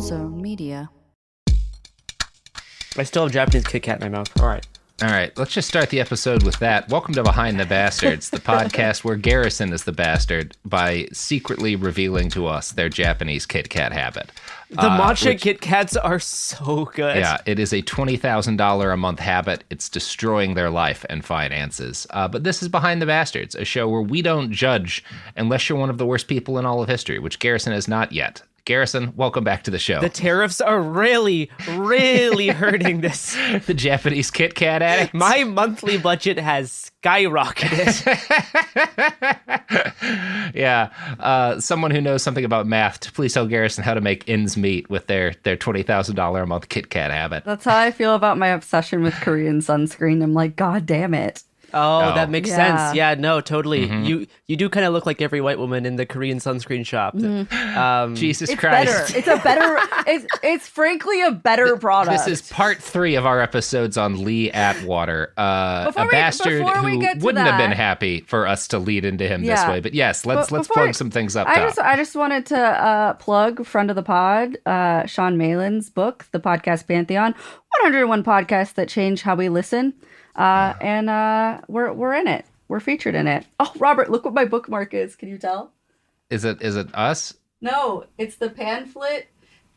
Zone Media. I still have Japanese Kit Kat in my mouth. All right, let's just start the episode with that. Welcome to Behind the Bastards, the podcast where Garrison is the bastard by secretly revealing to us their Japanese Kit Kat habit. The matcha Kit Kats are so good. Yeah, it is a $20,000 a month habit. It's destroying their life and finances. But this is Behind the Bastards, a show where we don't judge unless you're one of the worst people in all of history, which Garrison is not yet. Garrison, welcome back to the show. The tariffs are really, really hurting this. The Japanese Kit Kat addict. My monthly budget has skyrocketed. Yeah. Someone who knows something about math, please tell Garrison how to make ends meet with their $20,000 a month Kit Kat habit. That's how I feel about my obsession with Korean sunscreen. I'm like, God damn it. Oh, that makes Yeah. sense. Yeah, no, totally. Mm-hmm. You do kind of look like every white woman in the Korean sunscreen shop. Jesus It's Christ. better. It's a better. It's frankly a better product. This is part 3 of our episodes on Lee Atwater, a bastard before we who get to wouldn't have been that- happy for us to lead into him this Yeah. way. But yes, let's before plug some things up top. I just wanted to plug friend of the pod, Sean Malin's book, The Podcast Pantheon, 101 podcasts that change how we listen, and we're in it. We're featured in it. Oh, Robert, look what my bookmark is. Can you tell? Is it us? No, it's the pamphlet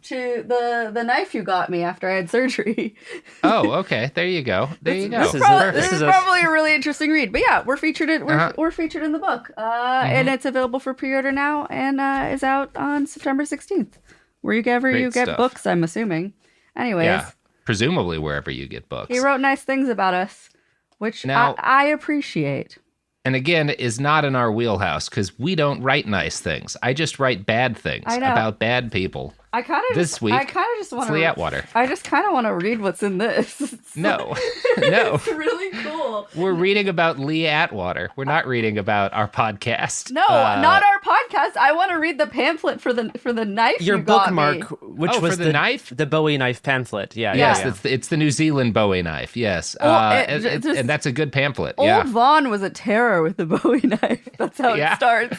to the knife you got me after I had surgery. Oh, okay. There you go. There you go. This is This is probably a really interesting read. But yeah, we're featured in we're featured in the book, and it's available for pre-order now, and is out on September 16th. Wherever you Great get stuff. books, I'm assuming. Anyways, Yeah. Presumably wherever you get books. he wrote nice things about us, which Now- I appreciate. And again, is not in our wheelhouse because we don't write nice things. I just write bad things I know. about bad people. I kind of This week, I kind of just want It's Lee Atwater. I just kind of want to read what's in this. No. It's really cool. We're reading about Lee Atwater. We're not reading about our podcast. No, not our podcast. I want to read the pamphlet for the knife Your you got bookmark, me. which Oh, was for the knife? the Bowie knife pamphlet. Yeah, Yes, yeah. it's the New Zealand Bowie knife. Yes, just- and that's a good pamphlet. Old Yeah, Vaughn was a terror with the Bowie knife. That's how Yeah. it starts.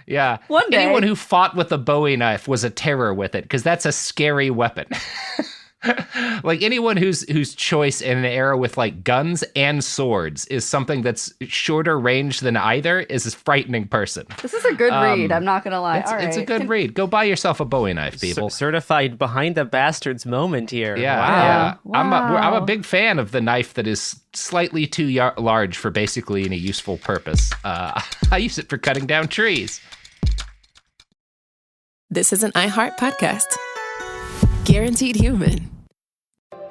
yeah. One day- anyone who fought with a Bowie knife was a terror with it because that's a scary weapon. Like anyone whose choice in an era with like guns and swords is something that's shorter range than either is a frightening person. This is a good read. I'm not gonna lie. It's a good read. Go buy yourself a Bowie knife, people. Certified Behind the Bastards moment here. Yeah, Wow. yeah. I'm a Wow. big fan of the knife that is slightly too large for basically any useful purpose. I use it for cutting down trees. This is an iHeart podcast. Guaranteed human.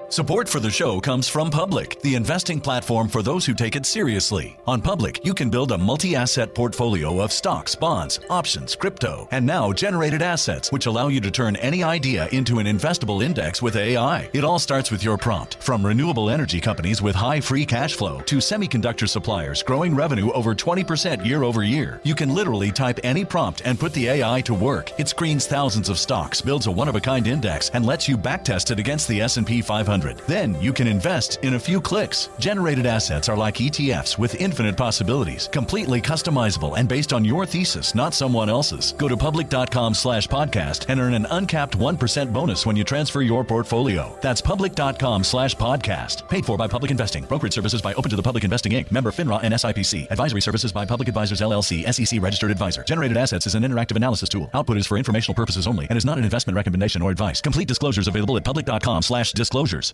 Support for the show comes from Public, the investing platform for those who take it seriously. On Public, you can build a multi-asset portfolio of stocks, bonds, options, crypto, and now generated assets, which allow you to turn any idea into an investable index with AI. It all starts with your prompt. From renewable energy companies with high free cash flow to semiconductor suppliers growing revenue over 20% year over year, you can literally type any prompt and put the AI to work. It screens thousands of stocks, builds a one-of-a-kind index, and lets you backtest it against the S&P 500. Then you can invest in a few clicks. Generated assets are like ETFs with infinite possibilities, completely customizable and based on your thesis, not someone else's. Go to public.com/podcast and earn an uncapped 1% bonus when you transfer your portfolio. That's public.com/podcast. Paid for by Public Investing. Brokerage services by Open to the Public Investing Inc. Member FINRA and SIPC. Advisory services by Public Advisors LLC, SEC registered advisor. Generated assets is an interactive analysis tool. Output is for informational purposes only and is not an investment recommendation or advice. Complete disclosures available at public.com/disclosures.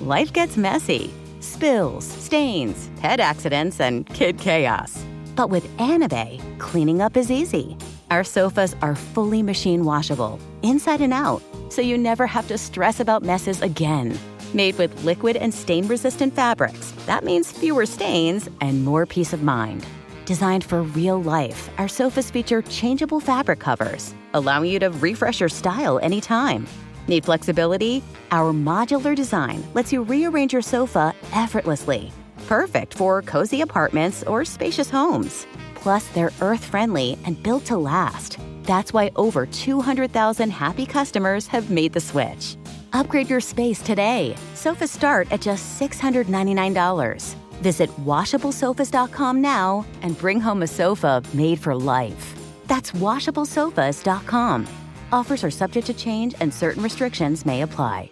Life gets messy. Spills, stains, pet accidents, and kid chaos. But with Anabay, cleaning up is easy. Our sofas are fully machine washable, inside and out, so you never have to stress about messes again. Made with liquid and stain-resistant fabrics, that means fewer stains and more peace of mind. Designed for real life, our sofas feature changeable fabric covers, allowing you to refresh your style anytime. Need flexibility? Our modular design lets you rearrange your sofa effortlessly. Perfect for cozy apartments or spacious homes. Plus, they're earth-friendly and built to last. That's why over 200,000 happy customers have made the switch. Upgrade your space today. Sofas start at just $699. Visit washablesofas.com now and bring home a sofa made for life. That's washablesofas.com. Offers are subject to change and certain restrictions may apply.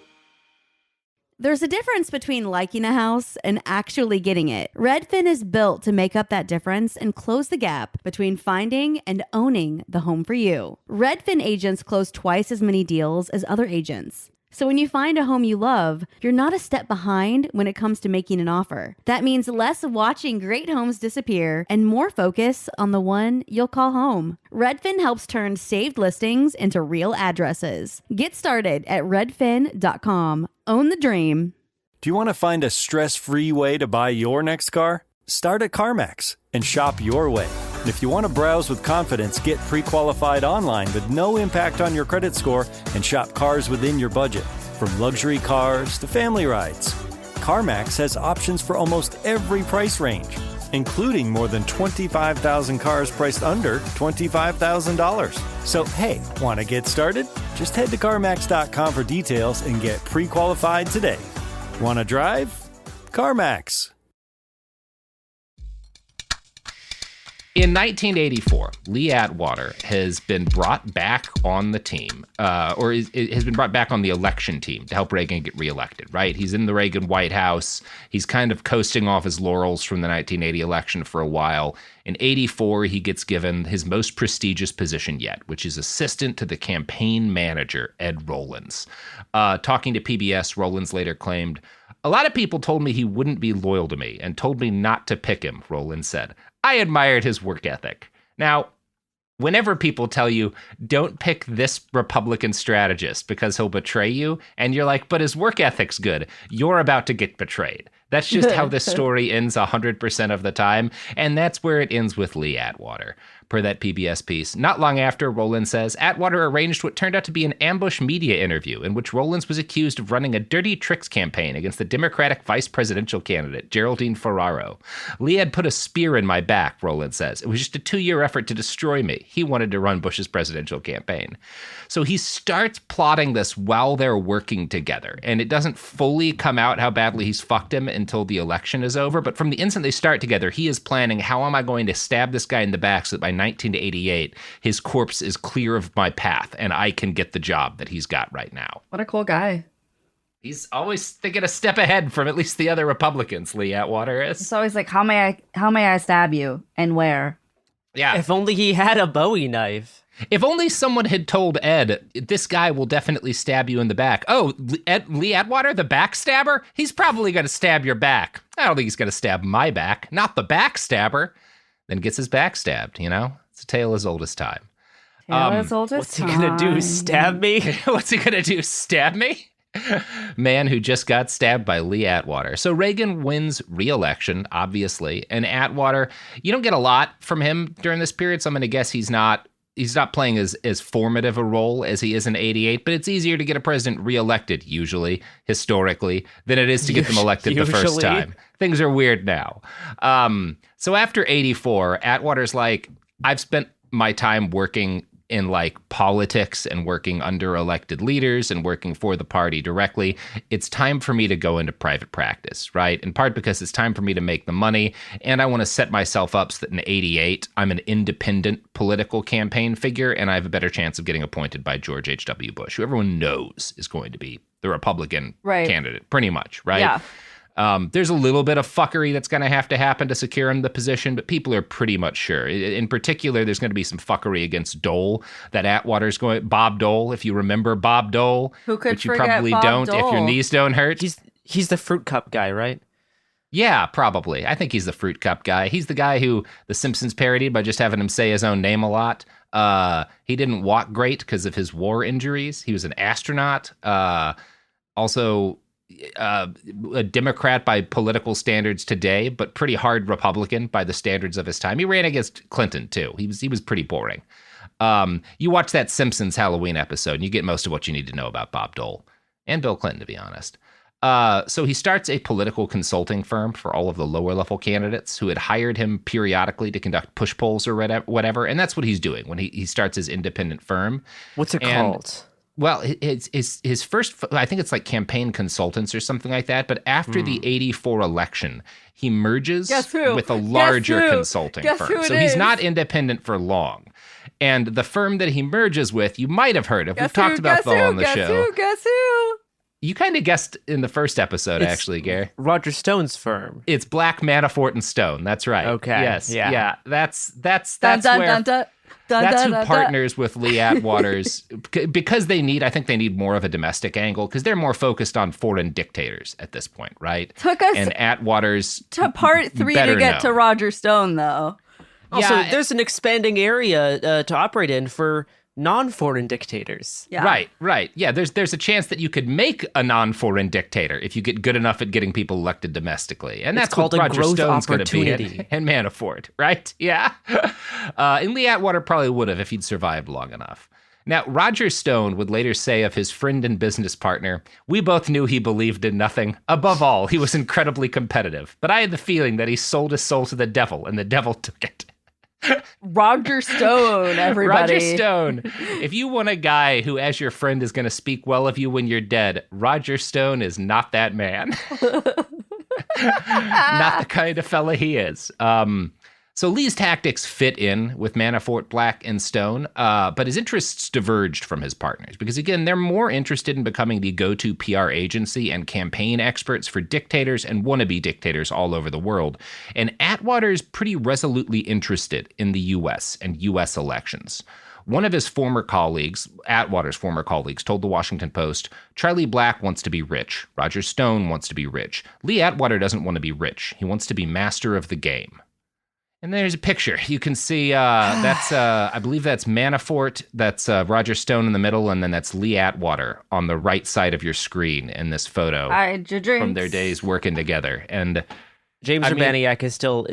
There's a difference between liking a house and actually getting it. Redfin is built to make up that difference and close the gap between finding and owning the home for you. Redfin agents close twice as many deals as other agents. So when you find a home you love, you're not a step behind when it comes to making an offer. That means less watching great homes disappear and more focus on the one you'll call home. Redfin helps turn saved listings into real addresses. Get started at redfin.com. Own the dream. Do you want to find a stress-free way to buy your next car? Start at CarMax and shop your way. And if you want to browse with confidence, get pre-qualified online with no impact on your credit score and shop cars within your budget. From luxury cars to family rides, CarMax has options for almost every price range, including more than 25,000 cars priced under $25,000. So hey, want to get started? Just head to CarMax.com for details and get pre-qualified today. Want to drive? CarMax. In 1984, Lee Atwater has been brought back on the team, has been brought back on the election team to help Reagan get reelected, right? He's in the Reagan White House. He's kind of coasting off his laurels from the 1980 election for a while. In 84, he gets given his most prestigious position yet, which is assistant to the campaign manager, Ed Rollins. Talking to PBS, Rollins later claimed, "A lot of people told me he wouldn't be loyal to me and told me not to pick him," Rollins said. "I admired his work ethic." Now, whenever people tell you, don't pick this Republican strategist because he'll betray you, and you're like, but his work ethic's good, you're about to get betrayed. That's just how this story ends 100% of the time, and that's where it ends with Lee Atwater. Per that PBS piece, not long after, Rollins says, Atwater arranged what turned out to be an ambush media interview in which Rollins was accused of running a dirty tricks campaign against the Democratic vice presidential candidate, Geraldine Ferraro. "Lee had put a spear in my back," Rollins says. "It was just a 2-year effort to destroy me. He wanted to run Bush's presidential campaign." So he starts plotting this while they're working together, and it doesn't fully come out how badly he's fucked him until the election is over. But from the instant they start together, he is planning, how am I going to stab this guy in the back so that by 1988, his corpse is clear of my path and I can get the job that he's got right now. What a cool guy. He's always thinking a step ahead from at least the other Republicans, Lee Atwater is. It's always like, how may I stab you and where? Yeah. If only he had a Bowie knife. If only someone had told Ed, this guy will definitely stab you in the back. Oh, Lee Atwater, the backstabber? He's probably going to stab your back. I don't think he's going to stab my back. Not the backstabber. Then gets his back stabbed, you know? It's a tale as old as time. As old as What's he gonna do? Stab me? What's he gonna do? Stab me? Man who just got stabbed by Lee Atwater. So Reagan wins re-election, obviously. And Atwater, you don't get a lot from him during this period, so I'm going to guess he's not playing as formative a role as he is in 88, but it's easier to get a president reelected, usually, historically, than it is to get them elected the first time. Things are weird now. So after 84, Atwater's like, I've spent my time working in like politics and working under elected leaders and working for the party directly. It's time for me to go into private practice, right? In part because it's time for me to make the money, and I want to set myself up so that in 88, I'm an independent political campaign figure, and I have a better chance of getting appointed by George H.W. Bush, who everyone knows is going to be the Republican candidate, pretty much, right? Yeah. There's a little bit of fuckery that's going to have to happen to secure him the position, but people are pretty much sure. In particular, there's going to be some fuckery against Dole that Atwater's going. Bob Dole, if you remember Bob Dole, who could which you forget probably Bob don't Dole? if your knees don't hurt. He's the fruit cup guy, right? Yeah, probably. I think he's the fruit cup guy. He's the guy who The Simpsons parodied by just having him say his own name a lot. He didn't walk great because of his war injuries. He was an astronaut. Also, a Democrat by political standards today, but pretty hard Republican by the standards of his time. He ran against Clinton, too. He was pretty boring. You watch that Simpsons Halloween episode, and you get most of what you need to know about Bob Dole and Bill Clinton, to be honest. So he starts a political consulting firm for all of the lower-level candidates who had hired him periodically to conduct push polls or whatever, and that's what he's doing when he starts his independent firm. What's it called? Well, his first, I think it's like Campaign Consultants or something like that. But after the 84 election, he merges with a larger consulting firm. So he's not independent for long. And the firm that he merges with, you might have heard of. We've talked about them on the show. Guess who? You kind of guessed in the first episode, actually, Gary. Roger Stone's firm. It's Black, Manafort, and Stone. That's right. Okay. Yes. Yeah. That's Dun, dun, where dun, dun, dun, that's dun, who dun, partners with Lee Atwater's because I think they need more of a domestic angle because they're more focused on foreign dictators at this point, right? Took us and Atwater's to part 3 to get to Roger Stone, though. Also, Yeah, there's an expanding area to operate in for non-foreign dictators. Yeah. Right. Yeah, there's a chance that you could make a non-foreign dictator if you get good enough at getting people elected domestically. And that's called what a Roger growth Stone's going to be opportunity. and Manafort, right? Yeah. And Lee Atwater probably would have if he'd survived long enough. Now, Roger Stone would later say of his friend and business partner, "We both knew he believed in nothing. Above all, he was incredibly competitive. But I had the feeling that he sold his soul to the devil, and the devil took it." Roger Stone, everybody. Roger Stone. If you want a guy who, as your friend, is going to speak well of you when you're dead, Roger Stone is not that man. Not the kind of fella he is. So Lee's tactics fit in with Manafort, Black, and Stone, but his interests diverged from his partners because, again, they're more interested in becoming the go-to PR agency and campaign experts for dictators and wannabe dictators all over the world. And Atwater's pretty resolutely interested in the U.S. and U.S. elections. One of his former colleagues, Atwater's former colleagues, told the Washington Post, "Charlie Black wants to be rich. Roger Stone wants to be rich. Lee Atwater doesn't want to be rich. He wants to be master of the game." And there's a picture. You can see that's, I believe that's Manafort, that's Roger Stone in the middle, and then that's Lee Atwater on the right side of your screen in this photo from their days working together. And James Urbaniak is still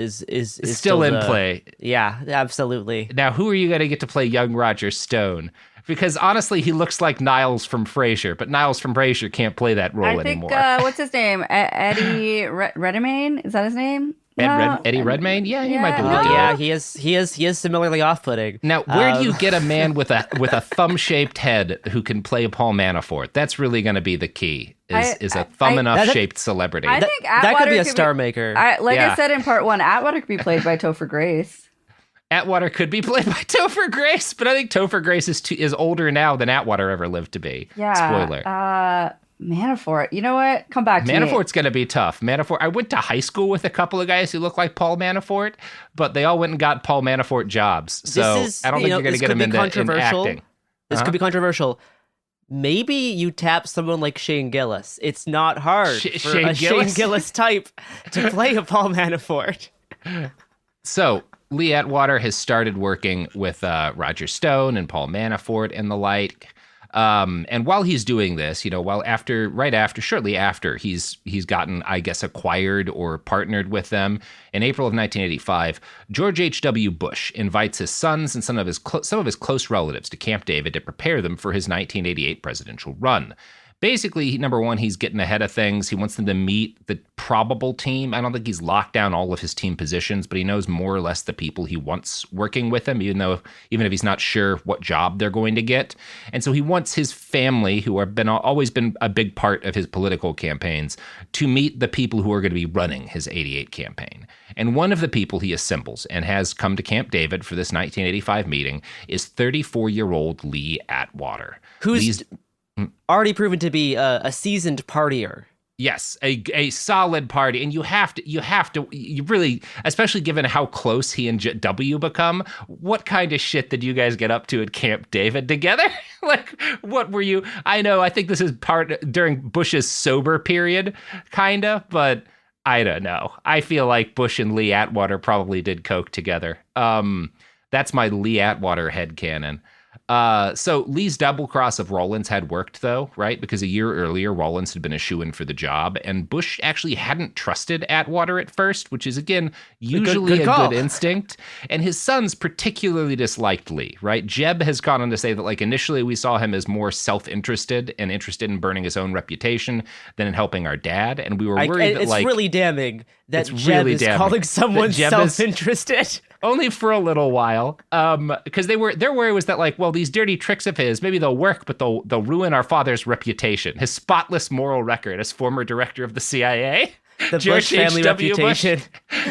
still in play. Yeah, absolutely. Now, who are you going to get to play young Roger Stone? Because honestly, he looks like Niles from Frasier, but Niles from Frasier can't play that role anymore. What's his name? Eddie Redmayne? Is that his name? Eddie Redmayne? Yeah, he might be able to do it. Yeah, he is similarly off-putting. Now, where do you get a man with a thumb-shaped head who can play Paul Manafort? That's really going to be the key. Is a thumb enough shaped celebrity. I think Atwater that could be a star maker. I said in part 1, Atwater could be played by Topher Grace. Atwater could be played by Topher Grace, but I think Topher Grace is older now than Atwater ever lived to be. Yeah. Spoiler. Manafort. You know what? Come back to me. Manafort's going to be tough. Manafort. I went to high school with a couple of guys who look like Paul Manafort, but they all went and got Paul Manafort jobs. So I don't think you're going to get them into acting. This could be controversial. Maybe you tap someone like Shane Gillis. It's not hard for Shane Gillis type to play a Paul Manafort. So Lee Atwater has started working with Roger Stone and Paul Manafort and the like. And while he's doing this, shortly after he's gotten, I guess, acquired or partnered with them, in April of 1985, George H.W. Bush invites his sons and some of his close relatives to Camp David to prepare them for his 1988 presidential run. Basically, number one, he's getting ahead of things. He wants them to meet the probable team. I don't think he's locked down all of his team positions, but he knows more or less the people he wants working with him, even if he's not sure what job they're going to get. And so he wants his family, who have always been a big part of his political campaigns, to meet the people who are going to be running his 88 campaign. And one of the people he assembles and has come to Camp David for this 1985 meeting is 34-year-old Lee Atwater. Who's already proven to be a seasoned partier. Yes, a solid party, and you really, especially given how close he and W become. What kind of shit did you guys get up to at Camp David together? Like, what were you? I think this is during Bush's sober period, kinda, but I don't know. I feel like Bush and Lee Atwater probably did coke together. That's my Lee Atwater headcanon. So Lee's double cross of Rawlins had worked, though, right? Because a year earlier, Rawlins had been a shoo-in for the job, and Bush actually hadn't trusted Atwater at first, which is, again, usually a good instinct. And his sons particularly disliked Lee, right? Jeb has gone on to say that, like, initially we saw him as more self-interested and interested in burning his own reputation than in helping our dad, and we were worried that, it's really damning that Jeb is calling someone self-interested. Only for a little while, because their worry was that, like, well, these dirty tricks of his, maybe they'll work, but they'll ruin our father's reputation, his spotless moral record as former director of the CIA. The Bush family reputation.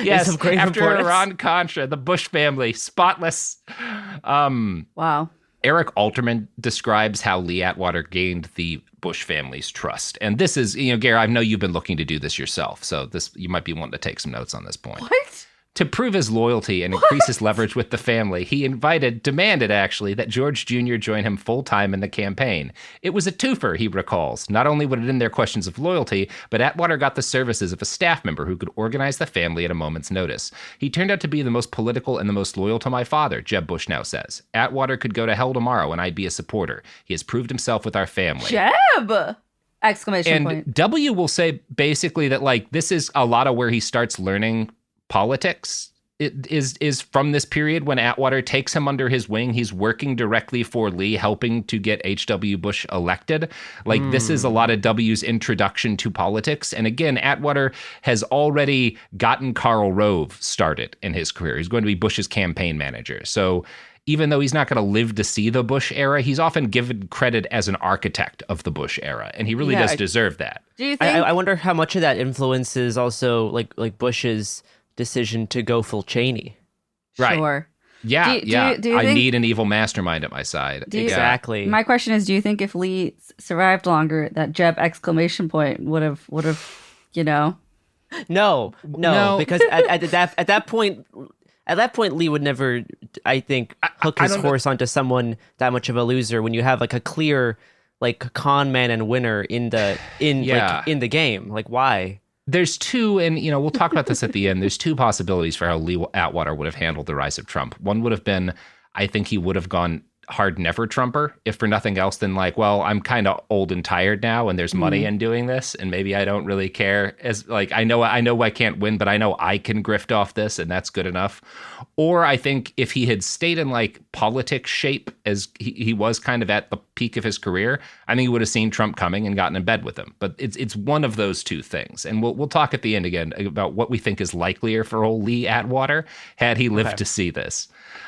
Yes, is of great after importance. Iran-Contra, the Bush family, spotless. Wow. Eric Alterman describes how Lee Atwater gained the Bush family's trust. And this is, Gary, I know you've been looking to do this yourself, so you might be wanting to take some notes on this point. What? To prove his loyalty and increase his leverage with the family, he demanded actually, that George Jr. join him full-time in the campaign. It was a twofer, he recalls. Not only would it end their questions of loyalty, but Atwater got the services of a staff member who could organize the family at a moment's notice. He turned out to be the most political and the most loyal to my father, Jeb Bush now says. Atwater could go to hell tomorrow and I'd be a supporter. He has proved himself with our family. Jeb! Exclamation point. And W will say basically that, like, this is a lot of where he starts learning politics. It is from this period when Atwater takes him under his wing. He's working directly for Lee, helping to get H.W. Bush elected. Like, this is a lot of W's introduction to politics. And again, Atwater has already gotten Karl Rove started in his career. He's going to be Bush's campaign manager. So even though he's not going to live to see the Bush era, he's often given credit as an architect of the Bush era. And he really does deserve that. Do you think? I wonder how much of that influences also like Bush's decision to go full Cheney. Right. Sure. Yeah, do you I think, need an evil mastermind at my side. Exactly. My question is, do you think if Lee survived longer, that Jeb exclamation point would have, No, because at that point, Lee would never, I think, hook his horse onto someone that much of a loser when you have like a clear like con man and winner in the game. Like, why? There's two, and we'll talk about this at the end. There's two possibilities for how Lee Atwater would have handled the rise of Trump. One would have been, I think he would have gone hard never Trumper, if for nothing else than like, well, I'm kind of old and tired now, and there's money in doing this, and maybe I don't really care. As like, I know I can't win, but I know I can grift off this, and that's good enough. Or I think if he had stayed in like politics shape as he was kind of at the peak of his career, I think he would have seen Trump coming and gotten in bed with him. But it's one of those two things, and we'll talk at the end again about what we think is likelier for old Lee Atwater had he lived to see this.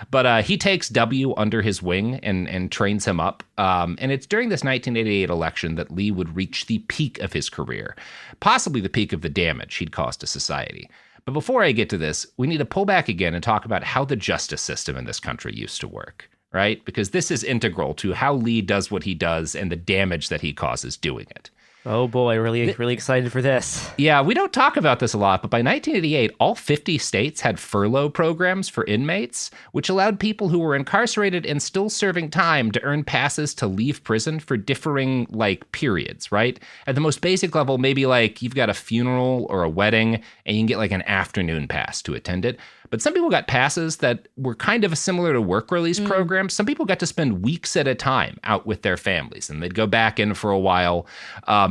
But he takes W under his wing and trains him up. And it's during this 1988 election that Lee would reach the peak of his career, possibly the peak of the damage he'd caused to society. But before I get to this, we need to pull back again and talk about how the justice system in this country used to work, right? Because this is integral to how Lee does what he does and the damage that he causes doing it. Oh boy, really excited for this. Yeah, we don't talk about this a lot, but by 1988, all 50 states had furlough programs for inmates, which allowed people who were incarcerated and still serving time to earn passes to leave prison for differing, like, periods, right? At the most basic level, maybe, like, you've got a funeral or a wedding, and you can get, like, an afternoon pass to attend it. But some people got passes that were kind of similar to work release programs. Some people got to spend weeks at a time out with their families, and they'd go back in for a while.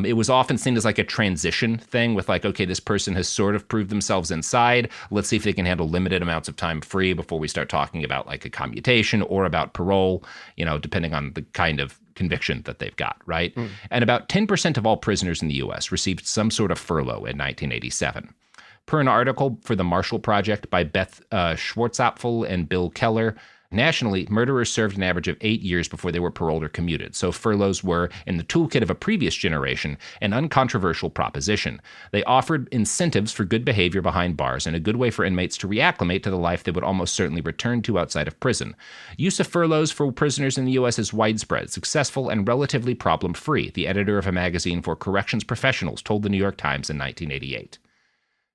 It was often seen as like a transition thing with like, okay, this person has sort of proved themselves inside. Let's see if they can handle limited amounts of time free before we start talking about like a commutation or about parole, depending on the kind of conviction that they've got, right? And about 10% of all prisoners in the U.S. received some sort of furlough in 1987. Per an article for the Marshall Project by Beth Schwartzapfel and Bill Keller, nationally, murderers served an average of 8 years before they were paroled or commuted. So furloughs were, in the toolkit of a previous generation, an uncontroversial proposition. They offered incentives for good behavior behind bars and a good way for inmates to reacclimate to the life they would almost certainly return to outside of prison. Use of furloughs for prisoners in the U.S. is widespread, successful, and relatively problem-free, the editor of a magazine for corrections professionals told the New York Times in 1988.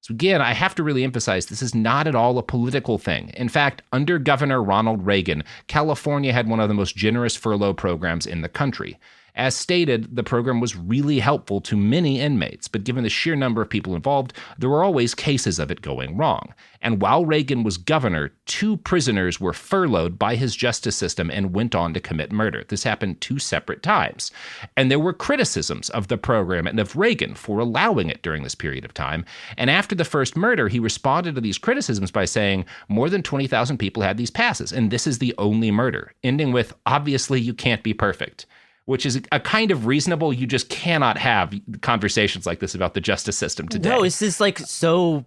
So again, I have to really emphasize this is not at all a political thing. In fact, under Governor Ronald Reagan, California had one of the most generous furlough programs in the country. As stated, the program was really helpful to many inmates, but given the sheer number of people involved, there were always cases of it going wrong. And while Reagan was governor, 2 prisoners were furloughed by his justice system and went on to commit murder. This happened 2 separate times. And there were criticisms of the program and of Reagan for allowing it during this period of time. And after the first murder, he responded to these criticisms by saying more than 20,000 people had these passes, and this is the only murder, ending with, obviously you can't be perfect. Which is a kind of reasonable, you just cannot have conversations like this about the justice system today. No, it's just like so,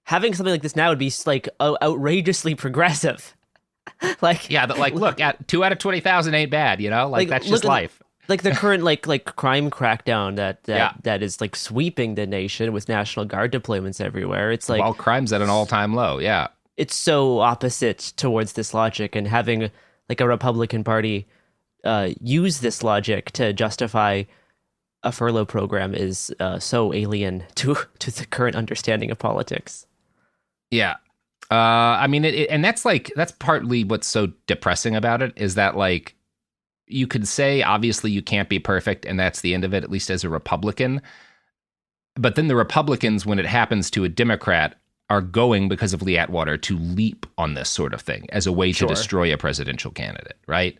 having something like this now would be like outrageously progressive. Like, yeah, but like, look, at 2 out of 20,000 ain't bad, like that's just life. like the current like crime crackdown that is like sweeping the nation with National Guard deployments everywhere. It's like while crime's at an all-time low. Yeah. It's so opposite towards this logic, and having like a Republican Party use this logic to justify a furlough program is so alien to the current understanding of politics. Yeah. I mean, and that's partly what's so depressing about it, is that like, you could say, obviously you can't be perfect and that's the end of it, at least as a Republican. But then the Republicans, when it happens to a Democrat, are going, because of Lee Atwater, to leap on this sort of thing as a way to destroy a presidential candidate, right?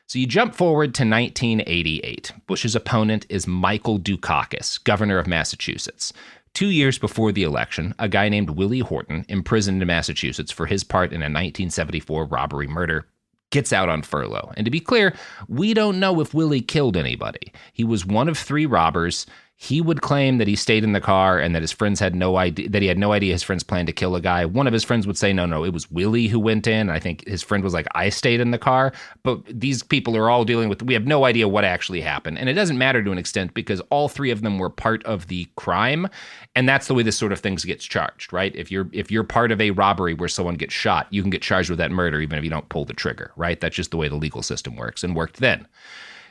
So you jump forward to 1988. Bush's opponent is Michael Dukakis, governor of Massachusetts. 2 years before the election, a guy named Willie Horton, imprisoned in Massachusetts for his part in a 1974 robbery murder, gets out on furlough. And to be clear, we don't know if Willie killed anybody. He was one of 3 robbers. He would claim that he stayed in the car and that his friends had no idea, that he had no idea his friends planned to kill a guy. One of his friends would say, no, it was Willie who went in. I think his friend was like, I stayed in the car. But these people are all dealing with, we have no idea what actually happened. And it doesn't matter to an extent, because all 3 of them were part of the crime. And that's the way this sort of thing gets charged, right? If you're part of a robbery where someone gets shot, you can get charged with that murder even if you don't pull the trigger, right? That's just the way the legal system works, and worked then.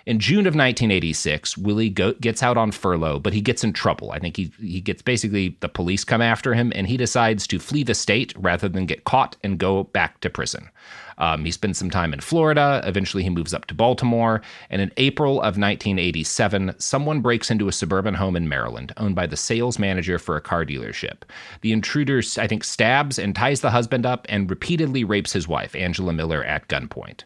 In June of 1986, Willie gets out on furlough, but he gets in trouble. I think he gets, basically, the police come after him, and he decides to flee the state rather than get caught and go back to prison. He spends some time in Florida. Eventually, he moves up to Baltimore. And in April of 1987, someone breaks into a suburban home in Maryland, owned by the sales manager for a car dealership. The intruder, I think, stabs and ties the husband up and repeatedly rapes his wife, Angela Miller, at gunpoint.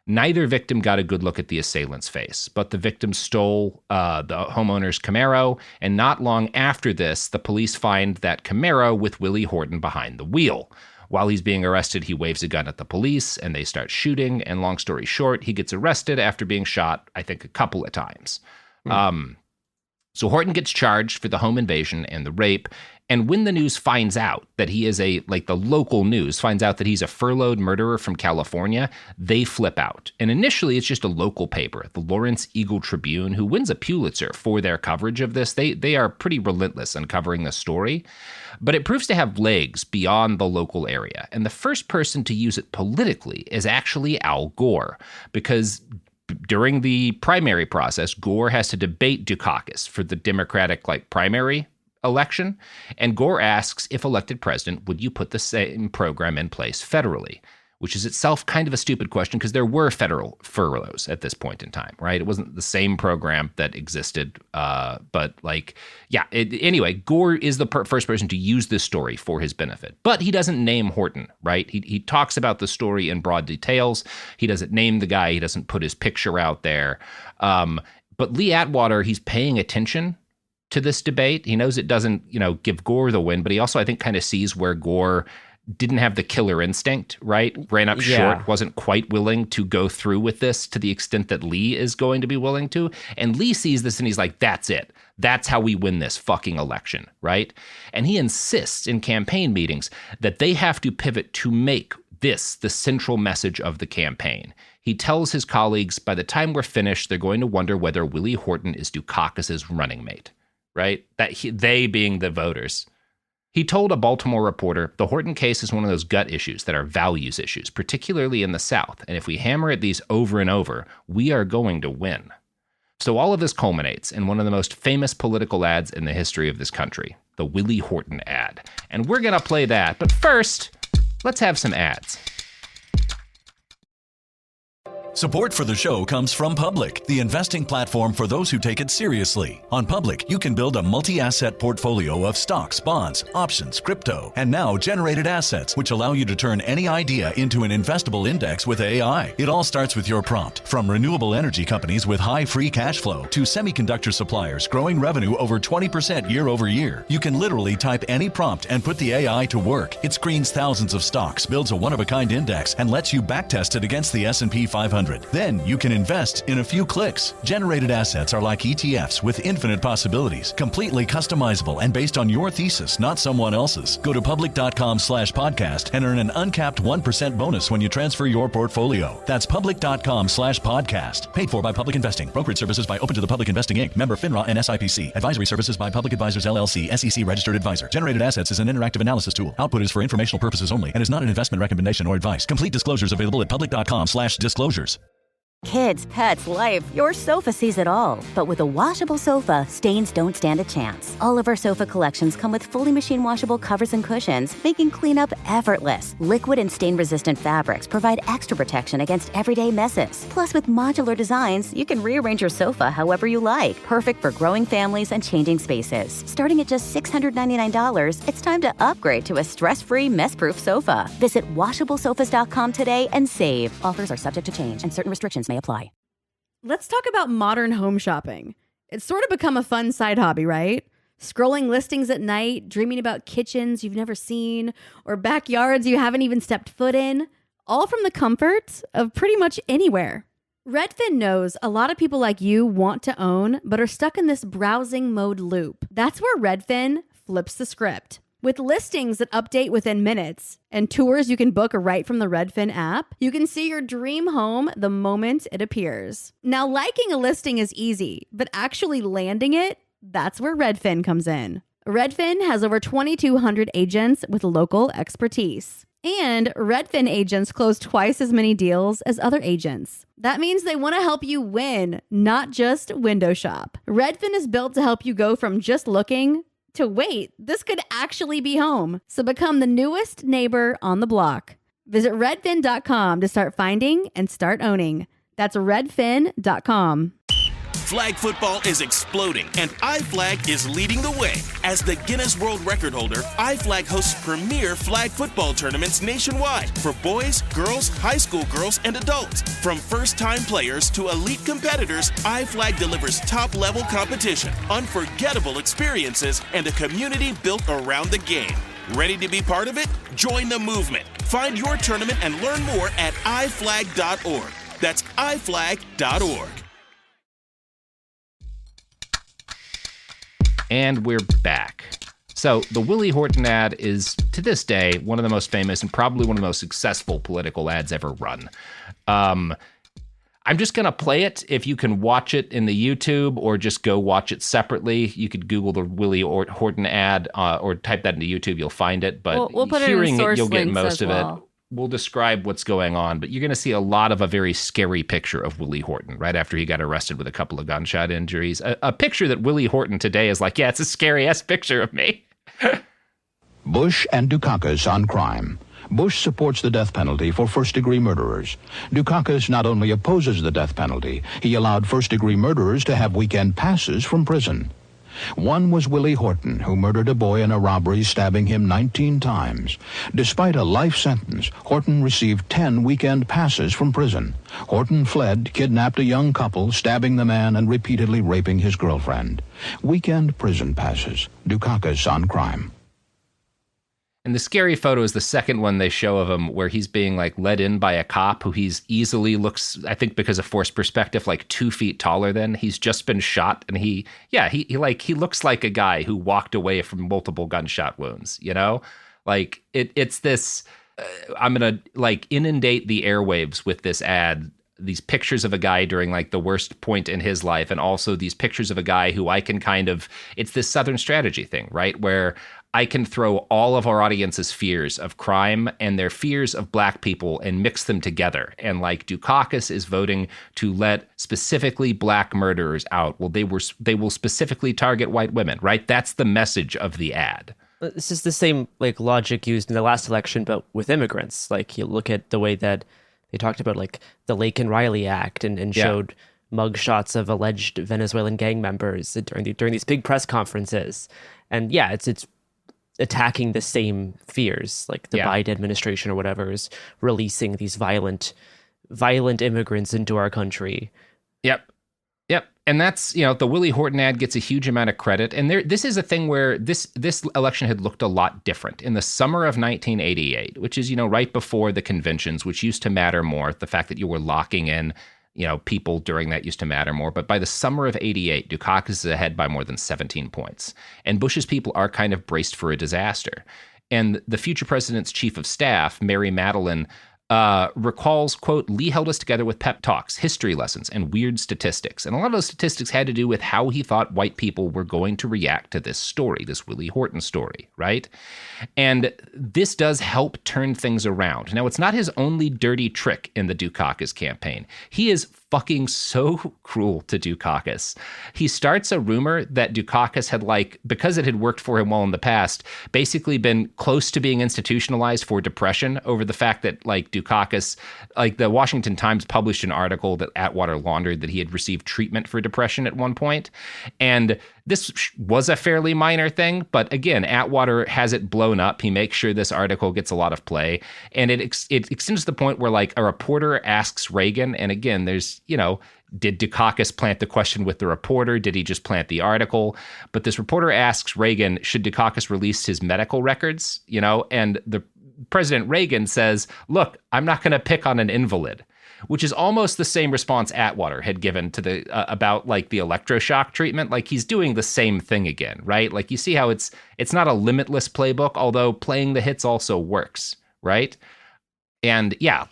Neither victim got a good look at the assailant's face, but the victim stole the homeowner's Camaro, and not long after this, the police find that Camaro with Willie Horton behind the wheel. While he's being arrested, he waves a gun at the police, and they start shooting, and long story short, he gets arrested after being shot, I think, a couple of times. So Horton gets charged for the home invasion and the rape. And when the news finds out that he is the local news finds out that he's a furloughed murderer from California, they flip out. And initially, it's just a local paper, the Lawrence Eagle Tribune, who wins a Pulitzer for their coverage of this. They are pretty relentless in covering the story. But it proves to have legs beyond the local area. And the first person to use it politically is actually Al Gore, because during the primary process, Gore has to debate Dukakis for the Democratic primary election, and Gore asks, if elected president, would you put the same program in place federally? Which is itself kind of a stupid question, because there were federal furloughs at this point in time, right? It wasn't the same program that existed, anyway, Gore is the first person to use this story for his benefit. But he doesn't name Horton, right? He talks about the story in broad details. He doesn't name the guy. He doesn't put his picture out there. But Lee Atwater, he's paying attention to this debate. He knows it doesn't, give Gore the win, but he also, I think, kind of sees where Gore didn't have the killer instinct, right? Ran up short, wasn't quite willing to go through with this to the extent that Lee is going to be willing to. And Lee sees this and he's like, that's it. That's how we win this fucking election, right? And he insists in campaign meetings that they have to pivot to make this the central message of the campaign. He tells his colleagues, by the time we're finished, they're going to wonder whether Willie Horton is Dukakis's running mate, right? They being the voters. He told a Baltimore reporter, the Horton case is one of those gut issues that are values issues, particularly in the South. And if we hammer at these over and over, we are going to win. So all of this culminates in one of the most famous political ads in the history of this country, the Willie Horton ad. And we're going to play that. But first, let's have some ads. Support for the show comes from Public, the investing platform for those who take it seriously. On Public, you can build a multi-asset portfolio of stocks, bonds, options, crypto, and now generated assets, which allow you to turn any idea into an investable index with AI. It all starts with your prompt. From renewable energy companies with high free cash flow to semiconductor suppliers growing revenue over 20% year over year, you can literally type any prompt and put the AI to work. It screens thousands of stocks, builds a one-of-a-kind index, and lets you backtest it against the S&P 500. 100. Then you can invest in a few clicks. Generated assets are like ETFs with infinite possibilities, completely customizable and based on your thesis, not someone else's. Go to public.com/podcast and earn an uncapped 1% bonus when you transfer your portfolio. That's public.com/podcast. Paid for by Public Investing. Brokerage services by Open to the Public Investing Inc. Member FINRA and SIPC. Advisory services by Public Advisors LLC, SEC registered advisor. Generated assets is an interactive analysis tool. Output is for informational purposes only and is not an investment recommendation or advice. Complete disclosures available at public.com/disclosures. Kids, pets, life, your sofa sees it all. But with a washable sofa, stains don't stand a chance. All of our sofa collections come with fully machine washable covers and cushions, making cleanup effortless. Liquid and stain-resistant fabrics provide extra protection against everyday messes. Plus, with modular designs, you can rearrange your sofa however you like. Perfect for growing families and changing spaces. Starting at just $699, it's time to upgrade to a stress-free, mess-proof sofa. Visit washablesofas.com today and save. Offers are subject to change and certain restrictions may apply. Let's talk about modern home shopping. It's sort of become a fun side hobby, right? Scrolling listings at night, dreaming about kitchens you've never seen, or backyards you haven't even stepped foot in, all from the comfort of pretty much anywhere. Redfin knows a lot of people like you want to own, but are stuck in this browsing mode loop. That's where Redfin flips the script. With listings that update within minutes and tours you can book right from the Redfin app, you can see your dream home the moment it appears. Now, liking a listing is easy, but actually landing it, that's where Redfin comes in. Redfin has over 2,200 agents with local expertise. And Redfin agents close twice as many deals as other agents. That means they want to help you win, not just window shop. Redfin is built to help you go from just looking to wait, this could actually be home. So become the newest neighbor on the block. Visit redfin.com to start finding and start owning. That's redfin.com. Flag football is exploding, and iFlag is leading the way. As the Guinness World Record holder, iFlag hosts premier flag football tournaments nationwide for boys, girls, high school girls, and adults. From first-time players to elite competitors, iFlag delivers top-level competition, unforgettable experiences, and a community built around the game. Ready to be part of it? Join the movement. Find your tournament and learn more at iflag.org. That's iflag.org. And we're back. So the Willie Horton ad is, to this day, one of the most famous and probably one of the most successful political ads ever run. I'm just going to play it. If you can watch it in the YouTube or just go watch it separately, you could Google the Willie Horton ad or type that into YouTube. You'll find it. But we'll put hearing it in it, you'll get most of well. it. We'll describe what's going on, but you're going to see a lot of a very scary picture of Willie Horton right after he got arrested with a couple of gunshot injuries. A picture that Willie Horton today is like, yeah, it's a scary-ass picture of me. Bush and Dukakis on crime. Bush supports the death penalty for first-degree murderers. Dukakis not only opposes the death penalty, he allowed first-degree murderers to have weekend passes from prison. One was Willie Horton, who murdered a boy in a robbery, stabbing him 19 times. Despite a life sentence, Horton received 10 weekend passes from prison. Horton fled, kidnapped a young couple, stabbing the man and repeatedly raping his girlfriend. Weekend prison passes. Dukakis on crime. And the scary photo is the second one they show of him where he's being like led in by a cop who he's easily looks, I think because of forced perspective, like 2 feet taller than. He's just been shot and he looks like a guy who walked away from multiple gunshot wounds, you know? Like it's this, I'm going to like inundate the airwaves with this ad, these pictures of a guy during like the worst point in his life. And also these pictures of a guy who I can kind of, it's this Southern strategy thing, right? Where I can throw all of our audience's fears of crime and their fears of black people and mix them together. And like Dukakis is voting to let specifically black murderers out. Well, they will specifically target white women, right? That's the message of the ad. This is the same like logic used in the last election, but with immigrants. Like you look at the way that they talked about like the Laken Riley Act and showed mugshots of alleged Venezuelan gang members during these big press conferences. And yeah, it's attacking the same fears, like the Biden administration or whatever is releasing these violent immigrants into our country. Yep. Yep. And that's, the Willie Horton ad gets a huge amount of credit. And this is a thing where this election had looked a lot different. In the summer of 1988, which is, right before the conventions, which used to matter more, the fact that you were locking in, people during that used to matter more. But by the summer of 88, Dukakis is ahead by more than 17 points. And Bush's people are kind of braced for a disaster. And the future president's chief of staff, Mary Madeline, recalls, quote, Lee held us together with pep talks, history lessons, and weird statistics. And a lot of those statistics had to do with how he thought white people were going to react to this story, this Willie Horton story, right? And this does help turn things around. Now, it's not his only dirty trick in the Dukakis campaign. He is fucking so cruel to Dukakis. He starts a rumor that Dukakis had, because it had worked for him well in the past, basically been close to being institutionalized for depression over the fact that, Dukakis, the Washington Times published an article that Atwater laundered that he had received treatment for depression at one point. And this was a fairly minor thing, but again, Atwater has it blown up. He makes sure this article gets a lot of play. And it extends to the point where, a reporter asks Reagan, and again, there's, did Dukakis plant the question with the reporter? Did he just plant the article? But this reporter asks Reagan, should Dukakis release his medical records? And the President Reagan says, look, I'm not going to pick on an invalid, which is almost the same response Atwater had given to the about the electroshock treatment. He's doing the same thing again, right? You see how it's not a limitless playbook, although playing the hits also works, right? And yeah,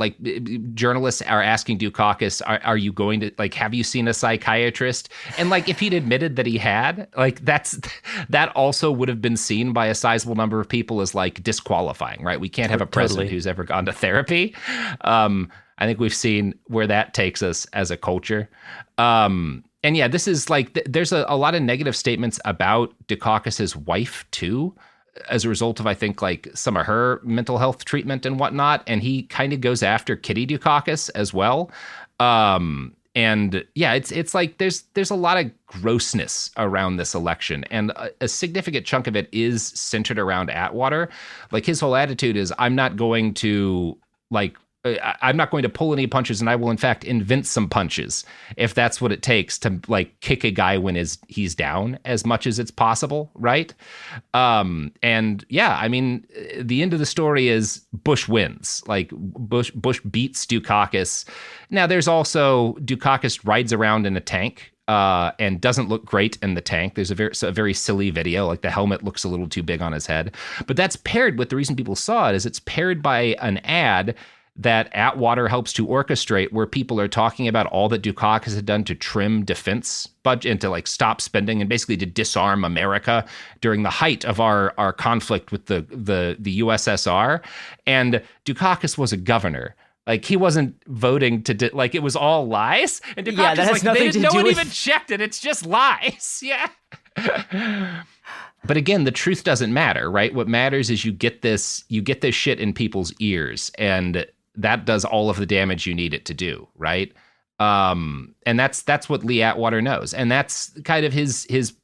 journalists are asking Dukakis, are you going to, have you seen a psychiatrist? And if he'd admitted that he had, that also would have been seen by a sizable number of people as disqualifying, right? We can't have a president who's ever gone to therapy. I think we've seen where that takes us as a culture. And yeah, this is there's a lot of negative statements about Dukakis's wife too, as a result of, I think, some of her mental health treatment and whatnot. And he kind of goes after Kitty Dukakis as well. And yeah, it's there's a lot of grossness around this election. And a significant chunk of it is centered around Atwater. His whole attitude is, I'm not going to pull any punches, and I will, in fact, invent some punches if that's what it takes to kick a guy when he's down as much as it's possible, right? And yeah, I mean, the end of the story is Bush wins. Bush beats Dukakis. Now, there's also Dukakis rides around in a tank and doesn't look great in the tank. There's a very silly video, the helmet looks a little too big on his head. But that's paired with, the reason people saw it is it's paired by an ad that Atwater helps to orchestrate, where people are talking about all that Dukakis had done to trim defense budget and to stop spending and basically to disarm America during the height of our conflict with the USSR. And Dukakis was a governor. He wasn't voting to it was all lies. And Dukakis, yeah, that has nothing to do with... No one even checked it. It's just lies. Yeah. But again, the truth doesn't matter, right? What matters is you get this shit in people's ears, and that does all of the damage you need it to do, right? And that's what Lee Atwater knows, and that's kind of his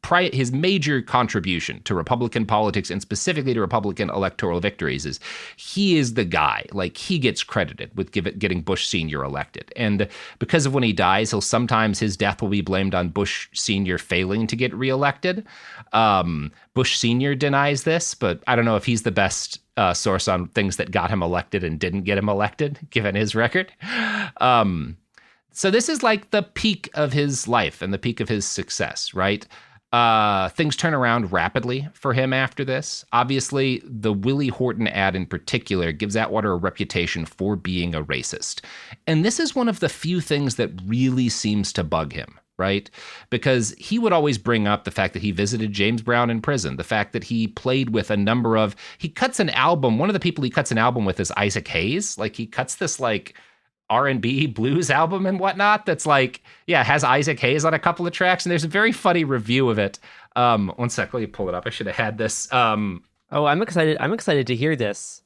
major contribution to Republican politics, and specifically to Republican electoral victories, is he is the guy. He gets credited with getting Bush Sr. elected, and because of when he dies, his death will be blamed on Bush Sr. failing to get reelected. Bush Sr. denies this, but I don't know if he's the best source on things that got him elected and didn't get him elected, given his record. So this is the peak of his life and the peak of his success, right? Things turn around rapidly for him after this. Obviously, the Willie Horton ad in particular gives Atwater a reputation for being a racist. And this is one of the few things that really seems to bug him, right? Because he would always bring up the fact that he visited James Brown in prison, the fact that he played with he cuts an album. One of the people he cuts an album with is Isaac Hayes. He cuts this R&B blues album and whatnot that's has Isaac Hayes on a couple of tracks, and there's a very funny review of it. One sec, let me pull it up. I should have had this. I'm excited to hear this.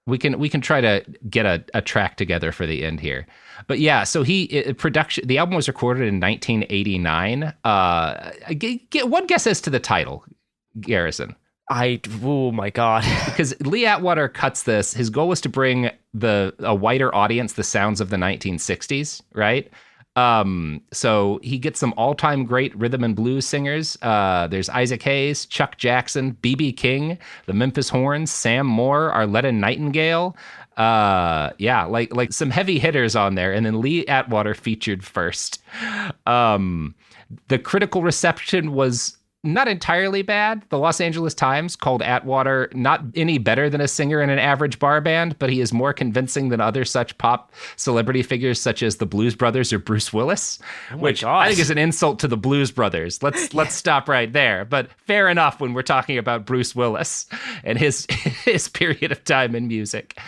We can try to get a track together for the end here. But yeah, so the album was recorded in 1989. Get one guess as to the title, Garrison. Oh my God. Because Lee Atwater cuts this. His goal was to bring a wider audience the sounds of the 1960s, right? So he gets some all-time great rhythm and blues singers. There's Isaac Hayes, Chuck Jackson, B.B. King, the Memphis Horns, Sam Moore, Arletta Nightingale. Like some heavy hitters on there. And then Lee Atwater featured first. The critical reception was not entirely bad. The Los Angeles Times called Atwater not any better than a singer in an average bar band, but he is more convincing than other such pop celebrity figures such as the Blues Brothers or Bruce Willis, which I think is an insult to the Blues Brothers. Let's stop right there. But fair enough when we're talking about Bruce Willis and his period of time in music.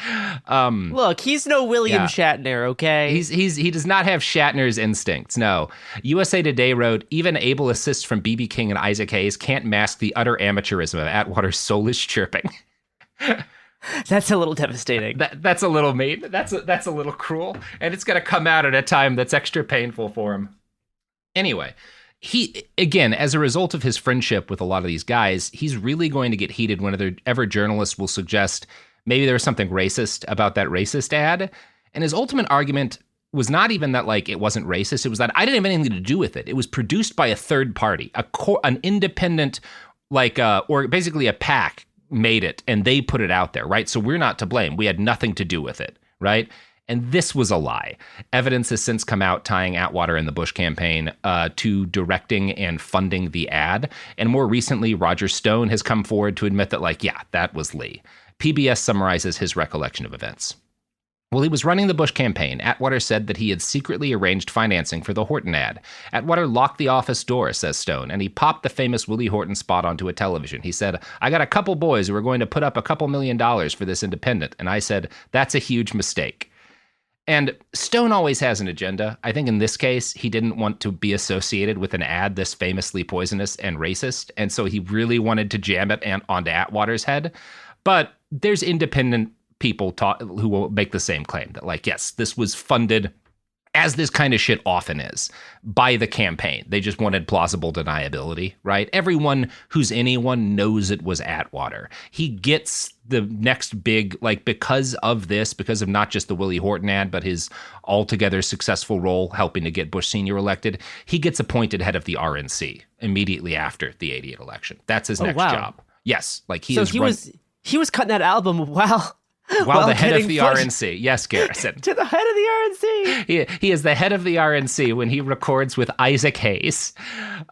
Look, he's no William Shatner, okay? He does not have Shatner's instincts. No. USA Today wrote, even able assists from B.B. King and Isaac Hayes can't mask the utter amateurism of Atwater's soulish chirping. That's a little devastating. That's a little mean. That's a little cruel, and it's going to come out at a time that's extra painful for him. Anyway, he, again, as a result of his friendship with a lot of these guys, he's really going to get heated whenever journalists will suggest maybe there was something racist about that racist ad. And his ultimate argument was not even that, like, it wasn't racist. It was that I didn't have anything to do with it. It was produced by a third party, an independent, or basically a PAC made it, and they put it out there, right? So we're not to blame. We had nothing to do with it, right? And this was a lie. Evidence has since come out tying Atwater and the Bush campaign to directing and funding the ad. And more recently, Roger Stone has come forward to admit that, that was Lee. PBS summarizes his recollection of events. While he was running the Bush campaign, Atwater said that he had secretly arranged financing for the Horton ad. Atwater locked the office door, says Stone, and he popped the famous Willie Horton spot onto a television. He said, I got a couple boys who are going to put up a couple $1 million for this independent. And I said, that's a huge mistake. And Stone always has an agenda. I think in this case, he didn't want to be associated with an ad this famously poisonous and racist. And so he really wanted to jam it onto Atwater's head. But there's independent people who will make the same claim that, yes, this was funded, as this kind of shit often is, by the campaign. They just wanted plausible deniability, right? Everyone who's anyone knows it was Atwater. He gets the next big, because of not just the Willie Horton ad, but his altogether successful role helping to get Bush Sr. elected, he gets appointed head of the RNC immediately after the 88 election. That's his next job. Yes. He was cutting that album while the head of the RNC. Yes, Garrison. To the head of the RNC. He is the head of the RNC when he records with Isaac Hayes.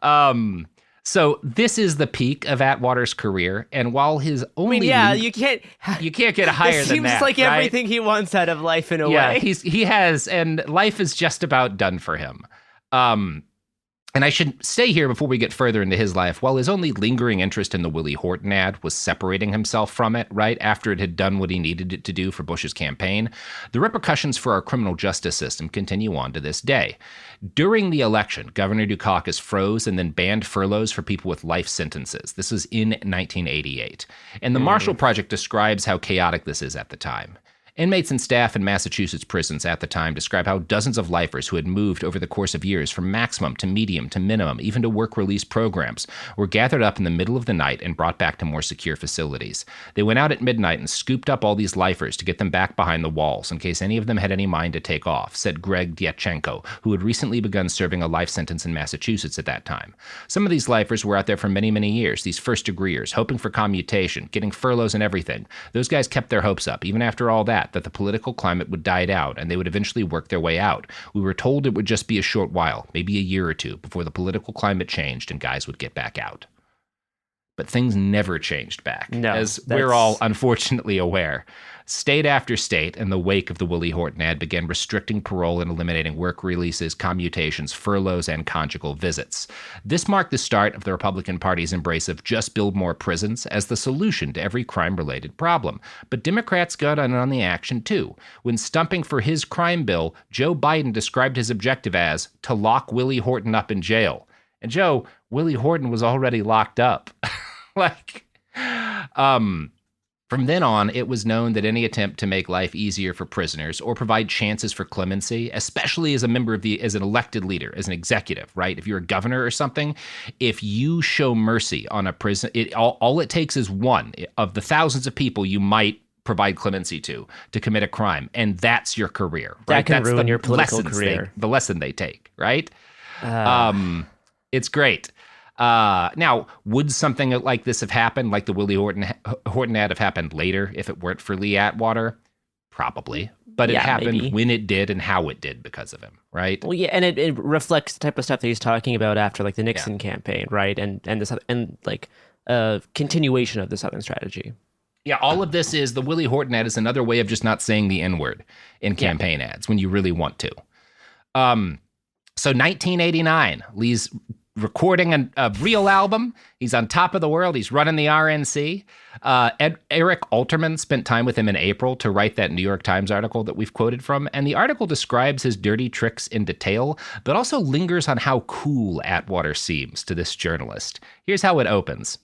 So this is the peak of Atwater's career, and while his only you can't get higher than that. Seems like right? everything he wants out of life in a way. He has, and life is just about done for him. And I should say here before we get further into his life, while his only lingering interest in the Willie Horton ad was separating himself from it, right, after it had done what he needed it to do for Bush's campaign, the repercussions for our criminal justice system continue on to this day. During the election, Governor Dukakis froze and then banned furloughs for people with life sentences. This was in 1988. And the Marshall Project describes how chaotic this is at the time. Inmates and staff in Massachusetts prisons at the time describe how dozens of lifers who had moved over the course of years from maximum to medium to minimum, even to work release programs, were gathered up in the middle of the night and brought back to more secure facilities. They went out at midnight and scooped up all these lifers to get them back behind the walls in case any of them had any mind to take off, said Greg Dyachenko, who had recently begun serving a life sentence in Massachusetts at that time. Some of these lifers were out there for many, many years, these first-degreeers, hoping for commutation, getting furloughs and everything. Those guys kept their hopes up, even after all that the political climate would die out and they would eventually work their way out. We were told it would just be a short while, maybe a year or two, before the political climate changed and guys would get back out. But things never changed back, as we're all unfortunately aware. State after state, in the wake of the Willie Horton ad, began restricting parole and eliminating work releases, commutations, furloughs, and conjugal visits. This marked the start of the Republican Party's embrace of just build more prisons as the solution to every crime-related problem. But Democrats got in on the action, too. When stumping for his crime bill, Joe Biden described his objective as to lock Willie Horton up in jail. And Joe, Willie Horton was already locked up. From then on, it was known that any attempt to make life easier for prisoners or provide chances for clemency, especially as a member of as an elected leader, as an executive, right? If you're a governor or something, if you show mercy on a prison, all it takes is one of the thousands of people you might provide clemency to commit a crime, and that's your career. Right? That can that's ruin the your political lessons career. the lesson they take, right? It's great. Now, would something like this have happened, like the Willie Horton ad have happened later if it weren't for Lee Atwater? Probably. But it happened maybe. when it did and how it did because of him, right? Well, yeah, and it reflects the type of stuff that he's talking about after like the Nixon campaign, right? And continuation of the Southern strategy. Yeah, all of this is the Willie Horton ad is another way of just not saying the N-word in campaign ads when you really want to. So 1989, Lee's recording a real album. He's on top of the world. He's running the RNC. Eric Alterman spent time with him in April to write that New York Times article that we've quoted from. And the article describes his dirty tricks in detail, but also lingers on how cool Atwater seems to this journalist. Here's how it opens.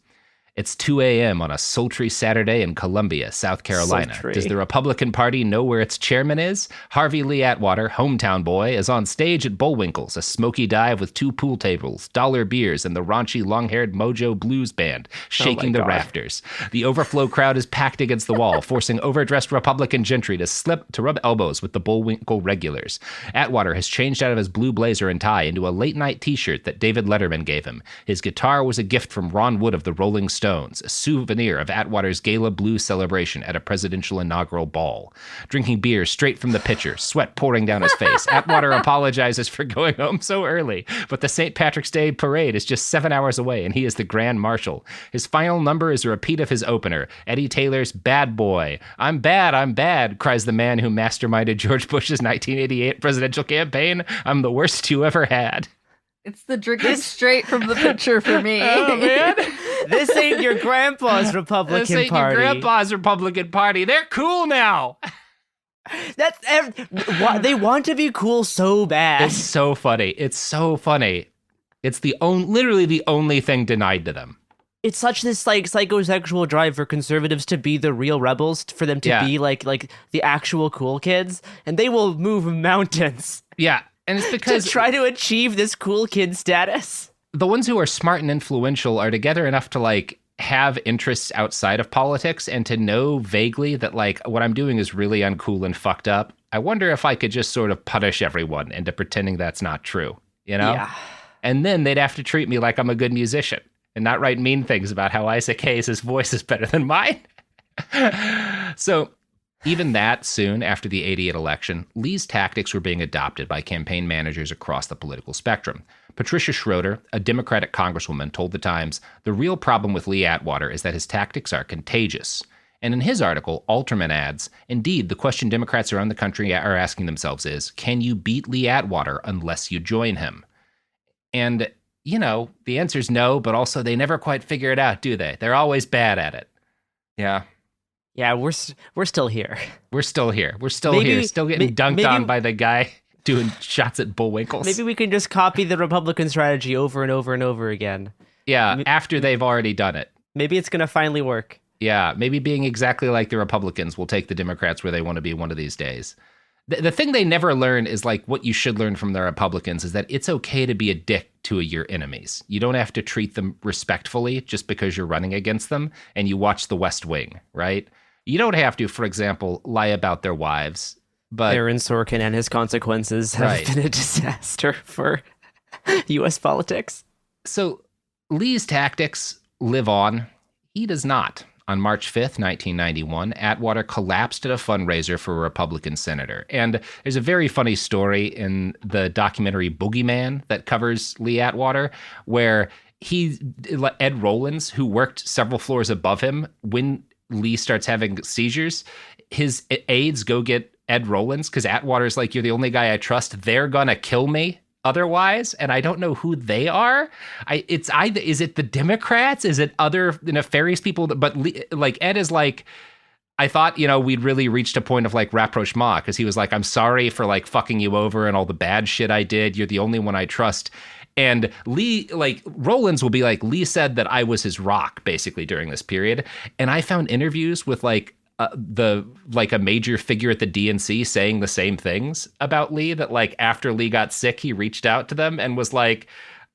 It's 2 a.m. on a sultry Saturday in Columbia, South Carolina. Sultry. Does the Republican Party know where its chairman is? Harvey Lee Atwater, hometown boy, is on stage at Bullwinkle's, a smoky dive with 2 pool tables, dollar beers, and the raunchy long-haired Mojo Blues Band shaking the rafters. The overflow crowd is packed against the wall, forcing overdressed Republican gentry to rub elbows with the Bullwinkle regulars. Atwater has changed out of his blue blazer and tie into a late-night T-shirt that David Letterman gave him. His guitar was a gift from Ron Wood of the Rolling Stones, a souvenir of Atwater's Gala Blues celebration at a presidential inaugural ball. Drinking beer straight from the pitcher, sweat pouring down his face, Atwater apologizes for going home so early, but the St. Patrick's Day parade is just 7 hours away, and he is the Grand Marshal. His final number is a repeat of his opener, Eddie Taylor's Bad Boy. I'm bad, cries the man who masterminded George Bush's 1988 presidential campaign. I'm the worst you ever had. It's the drinking straight from the pitcher for me. Oh, man. This ain't your grandpa's Republican This ain't Party. your grandpa's Republican Party. They're cool now. They want to be cool so bad. It's so funny. It's so funny. It's literally the only thing denied to them. It's such this like psychosexual drive for conservatives to be the real rebels, for them to be like the actual cool kids, and they will move mountains. Yeah, and it's because to try to achieve this cool kid status. The ones who are smart and influential are together enough to like have interests outside of politics and to know vaguely that like what I'm doing is really uncool and fucked up. I wonder if I could just sort of punish everyone into pretending that's not true, you know? Yeah. And then they'd have to treat me like I'm a good musician and not write mean things about how Isaac Hayes' voice is better than mine. So even that soon after the 88 election, Lee's tactics were being adopted by campaign managers across the political spectrum. Patricia Schroeder, a Democratic congresswoman, told The Times, the real problem with Lee Atwater is that his tactics are contagious. And in his article, Alterman adds, indeed, the question Democrats around the country are asking themselves is, can you beat Lee Atwater unless you join him? And, you know, the answer is no, but also they never quite figure it out, do they? They're always bad at it. Yeah. Yeah, we're still here. We're still here. We're still here. Still getting dunked on by the guy doing shots at Bullwinkles. Maybe we can just copy the Republican strategy over and over and over again. Yeah, after they've already done it. Maybe it's going to finally work. Yeah, maybe being exactly like the Republicans will take the Democrats where they want to be one of these days. The thing they never learn is like what you should learn from the Republicans is that it's okay to be a dick to your enemies. You don't have to treat them respectfully just because you're running against them and you watch The West Wing, right? You don't have to, for example, lie about their wives. But Aaron Sorkin and his consequences have been a disaster for U.S. politics. So Lee's tactics live on. He does not. On March 5th, 1991, Atwater collapsed at a fundraiser for a Republican senator. And there's a very funny story in the documentary Boogeyman that covers Lee Atwater, where Ed Rollins, who worked several floors above him, when Lee starts having seizures, his aides go get Ed Rollins because Atwater's like, you're the only guy I trust. They're gonna kill me otherwise, and I don't know who they are. Is it the Democrats? Is it other nefarious people? But like Ed is like, I thought, you know, we'd really reached a point of like rapprochement because he was like, I'm sorry for like fucking you over and all the bad shit I did. You're the only one I trust. And Lee, like Rollins will be like, Lee said that I was his rock basically during this period. And I found interviews with like a major figure at the DNC saying the same things about Lee, that like after Lee got sick, he reached out to them and was like,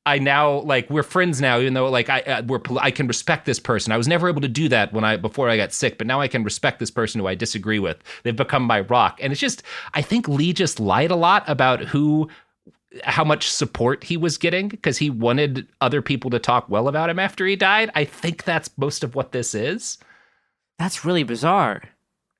I now, like, we're friends now, even though, like, I can respect this person. I was never able to do that before I got sick, but now I can respect this person who I disagree with. They've become my rock. And it's just, I think Lee just lied a lot about how much support he was getting because he wanted other people to talk well about him after he died. I think that's most of what this is. That's really bizarre.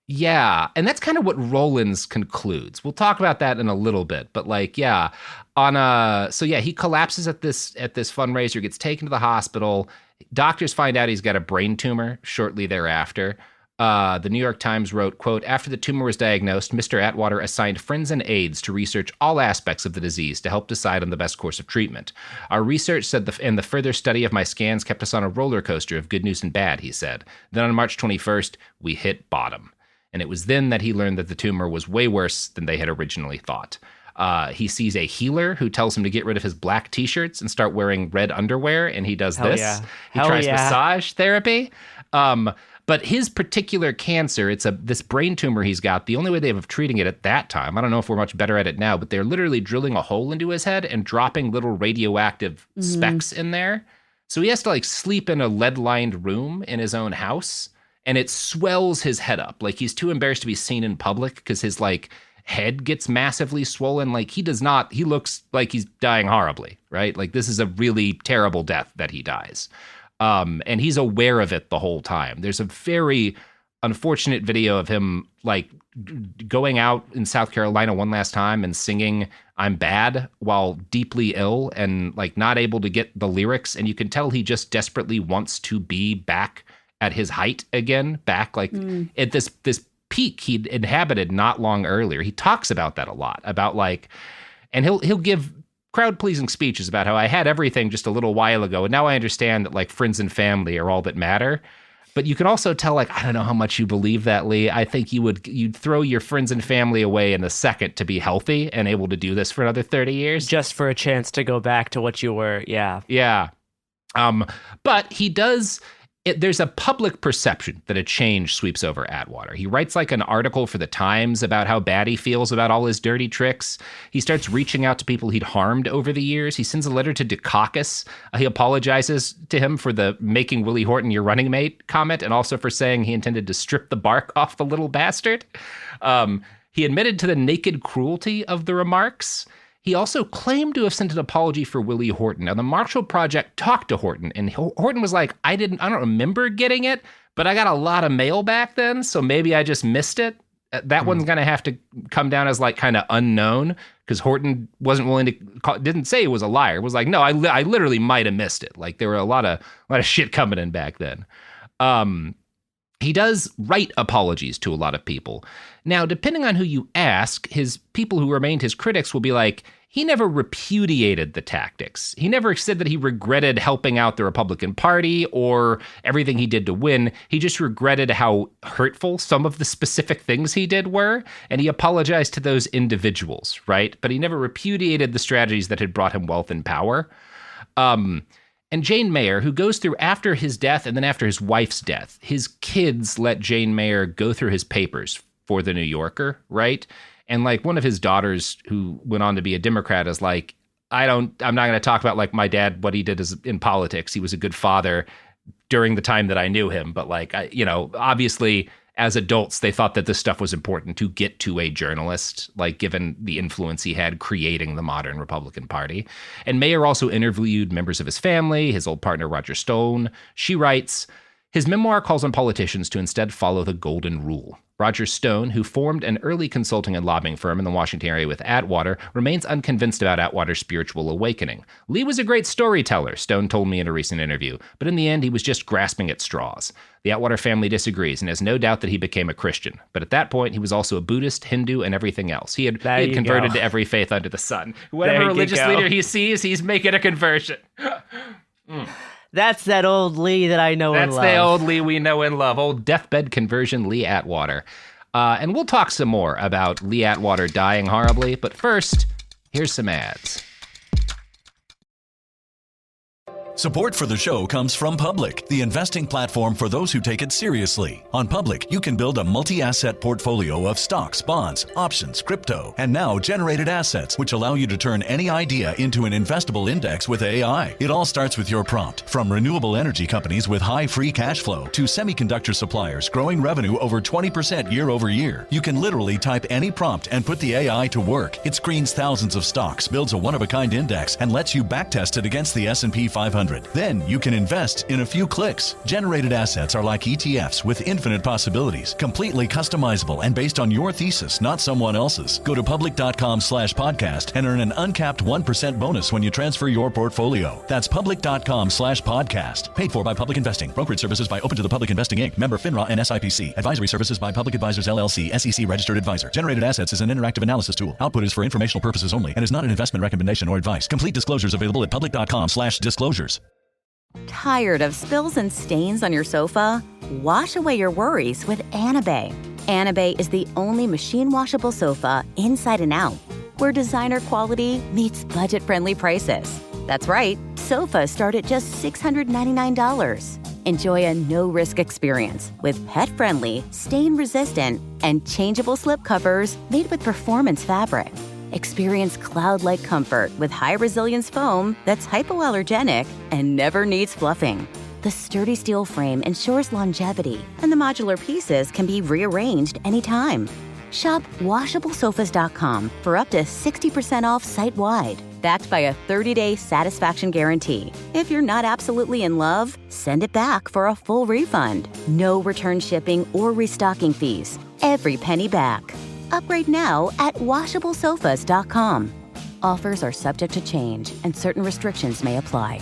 Yeah, and that's kind of what Rollins concludes. We'll talk about that in a little bit, but like, yeah, he collapses at this fundraiser, gets taken to the hospital. Doctors find out he's got a brain tumor shortly thereafter. The New York Times wrote, quote, "After the tumor was diagnosed, Mr. Atwater assigned friends and aides to research all aspects of the disease to help decide on the best course of treatment. Our research said and the further study of my scans kept us on a roller coaster of good news and bad," he said. Then on March 21st, we hit bottom. And it was then that he learned that the tumor was way worse than they had originally thought. He sees a healer who tells him to get rid of his black T-shirts and start wearing red underwear, and he does this. Yeah. He tries massage therapy. But his particular cancer, it's this brain tumor he's got. The only way they have of treating it at that time, I don't know if we're much better at it now, but they're literally drilling a hole into his head and dropping little radioactive specks in there. So he has to like sleep in a lead-lined room in his own house, and it swells his head up. Like he's too embarrassed to be seen in public because his like head gets massively swollen. Like he looks like he's dying horribly, right? Like this is a really terrible death that he dies. And he's aware of it the whole time. There's a very unfortunate video of him like going out in South Carolina one last time and singing "I'm Bad" while deeply ill and like not able to get the lyrics. And you can tell he just desperately wants to be back at his height again, back like at this peak he'd inhabited not long earlier. He talks about that a lot, about like, and he'll give crowd-pleasing speeches about how I had everything just a little while ago, and now I understand that like friends and family are all that matter. But you can also tell, like, I don't know how much you believe that, Lee. I think you'd throw your friends and family away in a second to be healthy and able to do this for another 30 years. Just for a chance to go back to what you were, yeah. Yeah. But he does... there's a public perception that a change sweeps over Atwater. He writes like an article for the Times about how bad he feels about all his dirty tricks. He starts reaching out to people he'd harmed over the years. He sends a letter to Dukakis. He apologizes to him for the "making Willie Horton your running mate" comment, and also for saying he intended to strip the bark off the little bastard. He admitted to the naked cruelty of the remarks. He also claimed to have sent an apology for Willie Horton. Now, the Marshall Project talked to Horton, and Horton was like, I don't remember getting it, but I got a lot of mail back then, so maybe I just missed it. That one's going to have to come down as like kind of unknown, because Horton wasn't willing to, didn't say he was a liar. It was like, no, I literally might have missed it. Like there were a lot of shit coming in back then. He does write apologies to a lot of people. Now, depending on who you ask, his people who remained his critics will be like, he never repudiated the tactics. He never said that he regretted helping out the Republican Party or everything he did to win. He just regretted how hurtful some of the specific things he did were, and he apologized to those individuals, right? But he never repudiated the strategies that had brought him wealth and power. And Jane Mayer, who goes through after his death and then after his wife's death, his kids let Jane Mayer go through his papers for the New Yorker, right? And like one of his daughters who went on to be a Democrat is like, I'm not going to talk about like my dad, what he did in politics. He was a good father during the time that I knew him. But like, obviously as adults, they thought that this stuff was important to get to a journalist, like given the influence he had creating the modern Republican Party. And Mayer also interviewed members of his family, his old partner, Roger Stone. She writes, his memoir calls on politicians to instead follow the golden rule. Roger Stone, who formed an early consulting and lobbying firm in the Washington area with Atwater, remains unconvinced about Atwater's spiritual awakening. Lee was a great storyteller, Stone told me in a recent interview, but in the end, he was just grasping at straws. The Atwater family disagrees and has no doubt that he became a Christian. But at that point, he was also a Buddhist, Hindu, and everything else. He had converted to every faith under the sun. Whatever religious leader he sees, he's making a conversion. That's that old Lee that I know and love. That's the old Lee we know and love. Old deathbed conversion Lee Atwater. And we'll talk some more about Lee Atwater dying horribly. But first, here's some ads. Support for the show comes from Public, the investing platform for those who take it seriously. On Public, you can build a multi-asset portfolio of stocks, bonds, options, crypto, and now generated assets, which allow you to turn any idea into an investable index with AI. It all starts with your prompt. From renewable energy companies with high free cash flow to semiconductor suppliers growing revenue over 20% year over year, you can literally type any prompt and put the AI to work. It screens thousands of stocks, builds a one-of-a-kind index, and lets you backtest it against the S&P 500. Then you can invest in a few clicks. Generated assets are like ETFs with infinite possibilities, completely customizable and based on your thesis, not someone else's. Go to public.com/podcast and earn an uncapped 1% bonus when you transfer your portfolio. That's public.com/podcast. Paid for by Public Investing. Brokerage services by Open to the Public Investing Inc. Member FINRA and SIPC. Advisory services by Public Advisors LLC, SEC registered advisor. Generated assets is an interactive analysis tool. Output is for informational purposes only and is not an investment recommendation or advice. Complete disclosures available at public.com/disclosures. Tired of spills and stains on your sofa? Wash away your worries with Anabay. Anabay is the only machine washable sofa inside and out, where designer quality meets budget-friendly prices. That's right, sofas start at just $699. Enjoy a no-risk experience with pet-friendly, stain-resistant, and changeable slip covers made with performance fabric. Experience cloud-like comfort with high-resilience foam that's hypoallergenic and never needs fluffing. The sturdy steel frame ensures longevity, and the modular pieces can be rearranged anytime. Shop WashableSofas.com for up to 60% off site-wide, backed by a 30-day satisfaction guarantee. If you're not absolutely in love, send it back for a full refund. No return shipping or restocking fees. Every penny back. Upgrade now at WashableSofas.com. Offers are subject to change, and certain restrictions may apply.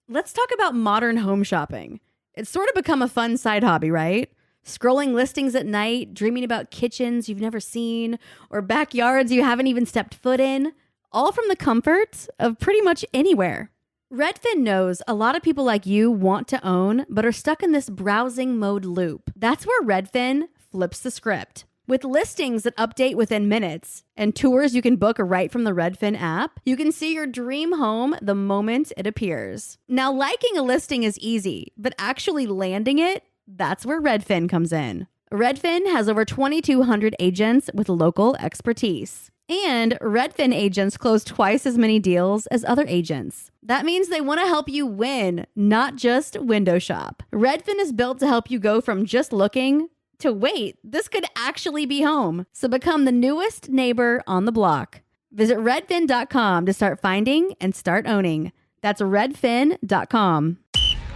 Let's talk about modern home shopping. It's sort of become a fun side hobby, right? Scrolling listings at night, dreaming about kitchens you've never seen, or backyards you haven't even stepped foot in, all from the comfort of pretty much anywhere. Redfin knows a lot of people like you want to own, but are stuck in this browsing mode loop. That's where Redfin flips the script. With listings that update within minutes and tours you can book right from the Redfin app, you can see your dream home the moment it appears. Now, liking a listing is easy, but actually landing it, that's where Redfin comes in. Redfin has over 2,200 agents with local expertise. And Redfin agents close twice as many deals as other agents. That means they want to help you win, not just window shop. Redfin is built to help you go from just looking to wait, this could actually be home. So become the newest neighbor on the block. Visit redfin.com to start finding and start owning. That's redfin.com.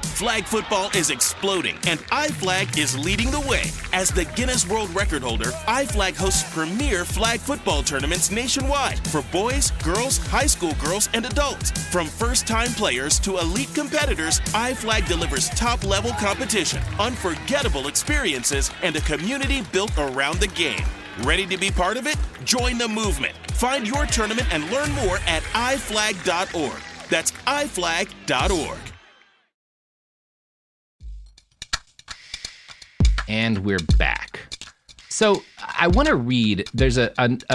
Flag football is exploding, and iFlag is leading the way. As the Guinness World Record holder, iFlag hosts premier flag football tournaments nationwide for boys, girls, high school girls, and adults. From first-time players to elite competitors, iFlag delivers top-level competition, unforgettable experiences, and a community built around the game. Ready to be part of it? Join the movement. Find your tournament and learn more at iflag.org. That's iflag.org. And we're back. So I want to read, there's a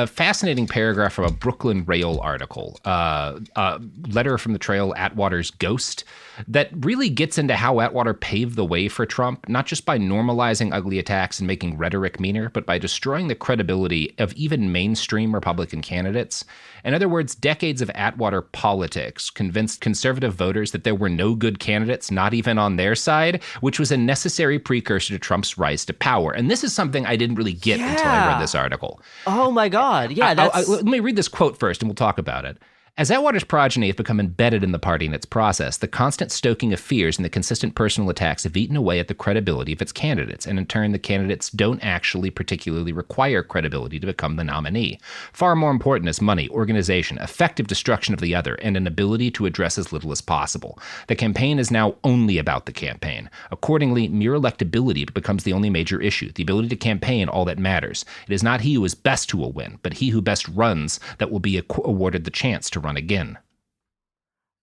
fascinating paragraph from a Brooklyn Rail article, letter from the trail, Atwater's Ghost, that really gets into how Atwater paved the way for Trump, not just by normalizing ugly attacks and making rhetoric meaner, but by destroying the credibility of even mainstream Republican candidates. In other words, decades of Atwater politics convinced conservative voters that there were no good candidates, not even on their side, which was a necessary precursor to Trump's rise to power. And this is something I didn't really get until I read this article. Oh my God. Yeah, let me read this quote first and we'll talk about it. As Atwater's progeny have become embedded in the party and its process, the constant stoking of fears and the consistent personal attacks have eaten away at the credibility of its candidates, and in turn, the candidates don't actually particularly require credibility to become the nominee. Far more important is money, organization, effective destruction of the other, and an ability to address as little as possible. The campaign is now only about the campaign. Accordingly, mere electability becomes the only major issue. The ability to campaign, all that matters. It is not he who is best who will win, but he who best runs that will be awarded the chance to run again.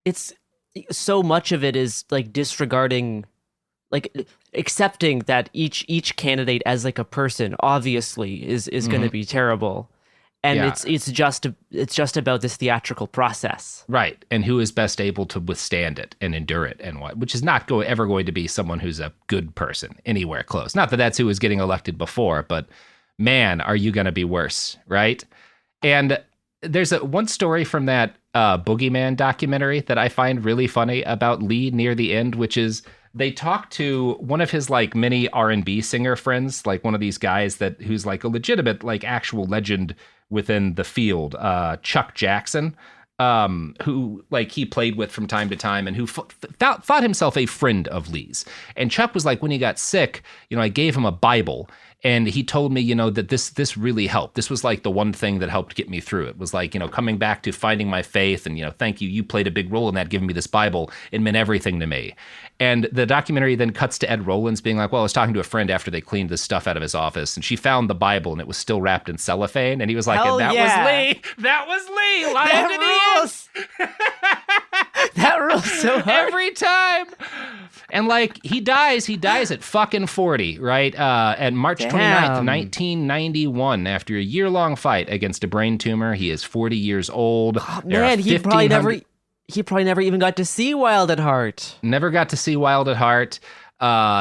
It's so much of it is like disregarding, like accepting that each candidate as like a person obviously is going to be terrible, and it's just about this theatrical process. Right. And who is best able to withstand it and endure it and what, which is not ever going to be someone who's a good person anywhere close. Not that that's who was getting elected before, but man, are you going to be worse, right? And there's one story from that Boogeyman documentary that I find really funny about Lee near the end, which is they talk to one of his like many R&B singer friends, like one of these guys who's like a legitimate, like actual legend within the field, Chuck Jackson, who like he played with from time to time and who thought himself a friend of Lee's. And Chuck was like, when he got sick, I gave him a Bible. And he told me, that this really helped. This was like the one thing that helped get me through it. Was like, coming back to finding my faith and, thank you. You played a big role in that, giving me this Bible. It meant everything to me. And the documentary then cuts to Ed Rollins being like, well, I was talking to a friend after they cleaned this stuff out of his office and she found the Bible and it was still wrapped in cellophane. And he was like, Hell and that yeah. was Lee. That was Lee. That rules. That rules so hard. Every time. And like he dies at fucking 40, right? At March 29th, 1991, after a year-long fight against a brain tumor. He is 40 years old. Oh, man, he probably never even got to see Wild at Heart. Never got to see Wild at Heart.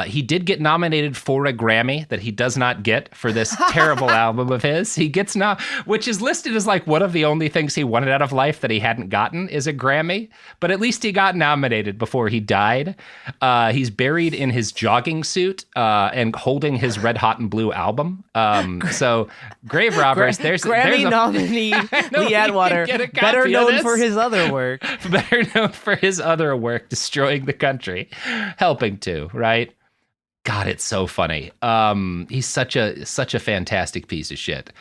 He did get nominated for a Grammy that he does not get for this terrible album of his. He gets which is listed as like one of the only things he wanted out of life that he hadn't gotten is a Grammy. But at least he got nominated before he died. He's buried in his jogging suit and holding his Red Hot and Blue album. So grave robbers. Grammy nominee Lee Atwater, better known for his other work. Better known for his other work, destroying the country, helping to, right? God, it's so funny. He's such a fantastic piece of shit.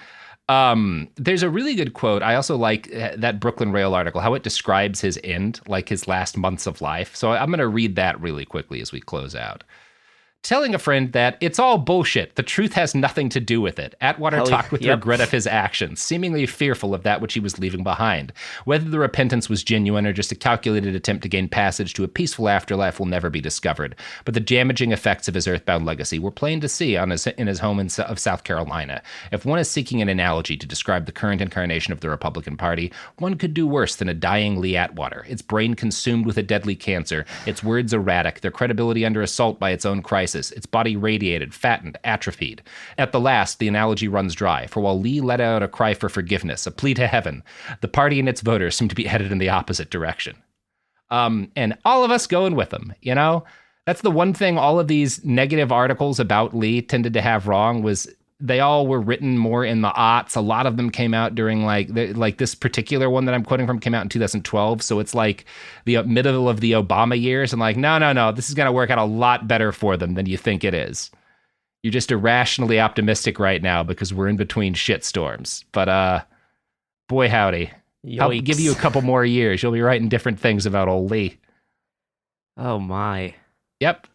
There's a really good quote. I also like that Brooklyn Rail article, how it describes his end, like his last months of life. So I'm going to read that really quickly as we close out. Telling a friend that it's all bullshit. The truth has nothing to do with it. Atwater talked with regret of his actions, seemingly fearful of that which he was leaving behind. Whether the repentance was genuine or just a calculated attempt to gain passage to a peaceful afterlife will never be discovered. But the damaging effects of his earthbound legacy were plain to see in his home of South Carolina. If one is seeking an analogy to describe the current incarnation of the Republican Party, one could do worse than a dying Lee Atwater. Its brain consumed with a deadly cancer, its words erratic, their credibility under assault by its own crisis. Its body radiated, fattened, atrophied. At the last, the analogy runs dry, for while Lee let out a cry for forgiveness, a plea to heaven, the party and its voters seem to be headed in the opposite direction. And all of us going with them, That's the one thing all of these negative articles about Lee tended to have wrong was they all were written more in the aughts. A lot of them came out during like this particular one that I'm quoting from came out in 2012. So it's like the middle of the Obama years. And like, no, this is going to work out a lot better for them than you think it is. You're just irrationally optimistic right now because we're in between shitstorms. But boy, howdy. I'll give you a couple more years. You'll be writing different things about old Lee. Oh, my. Yep.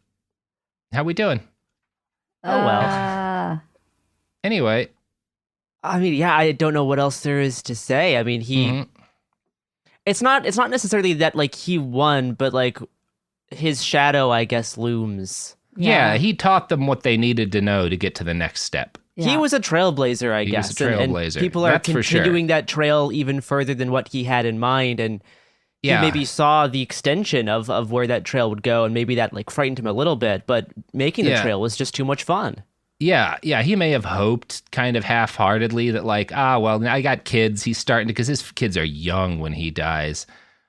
How we doing? Oh, well. Anyway, I mean, yeah, I don't know what else there is to say. I mean, it's not necessarily that like he won, but like his shadow, I guess, looms. Yeah, he taught them what they needed to know to get to the next step. Yeah. He was a trailblazer, I guess. He was a trailblazer. And people are continuing that trail even further than what he had in mind. And he maybe saw the extension of where that trail would go, and maybe that like frightened him a little bit, but making the trail was just too much fun. Yeah, he may have hoped kind of half-heartedly that like, well, I got kids. He's starting to, because his kids are young when he dies.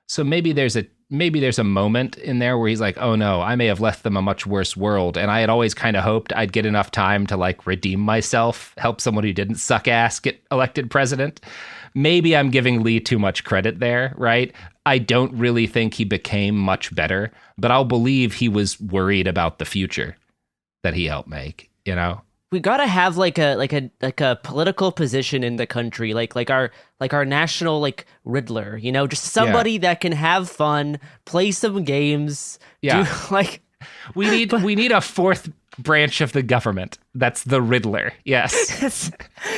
So maybe there's a moment in there where he's like, oh no, I may have left them a much worse world. And I had always kind of hoped I'd get enough time to like redeem myself, help someone who didn't suck ass get elected president. Maybe I'm giving Lee too much credit there, right? I don't really think he became much better, but I'll believe he was worried about the future that he helped make. We gotta have like a political position in the country, like our national like Riddler, just somebody that can have fun, play some games. Yeah, we need a fourth branch of the government. That's the Riddler. Yes,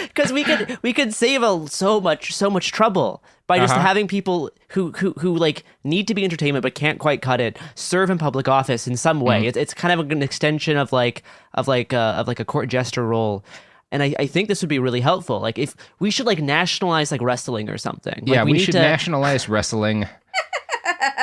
because we could save so much trouble by just having people who like need to be entertainment but can't quite cut it serve in public office in some way. It's kind of an extension of like a court jester role. And I think this would be really helpful. Like if we should like nationalize like wrestling or something. Yeah, like, we should nationalize wrestling.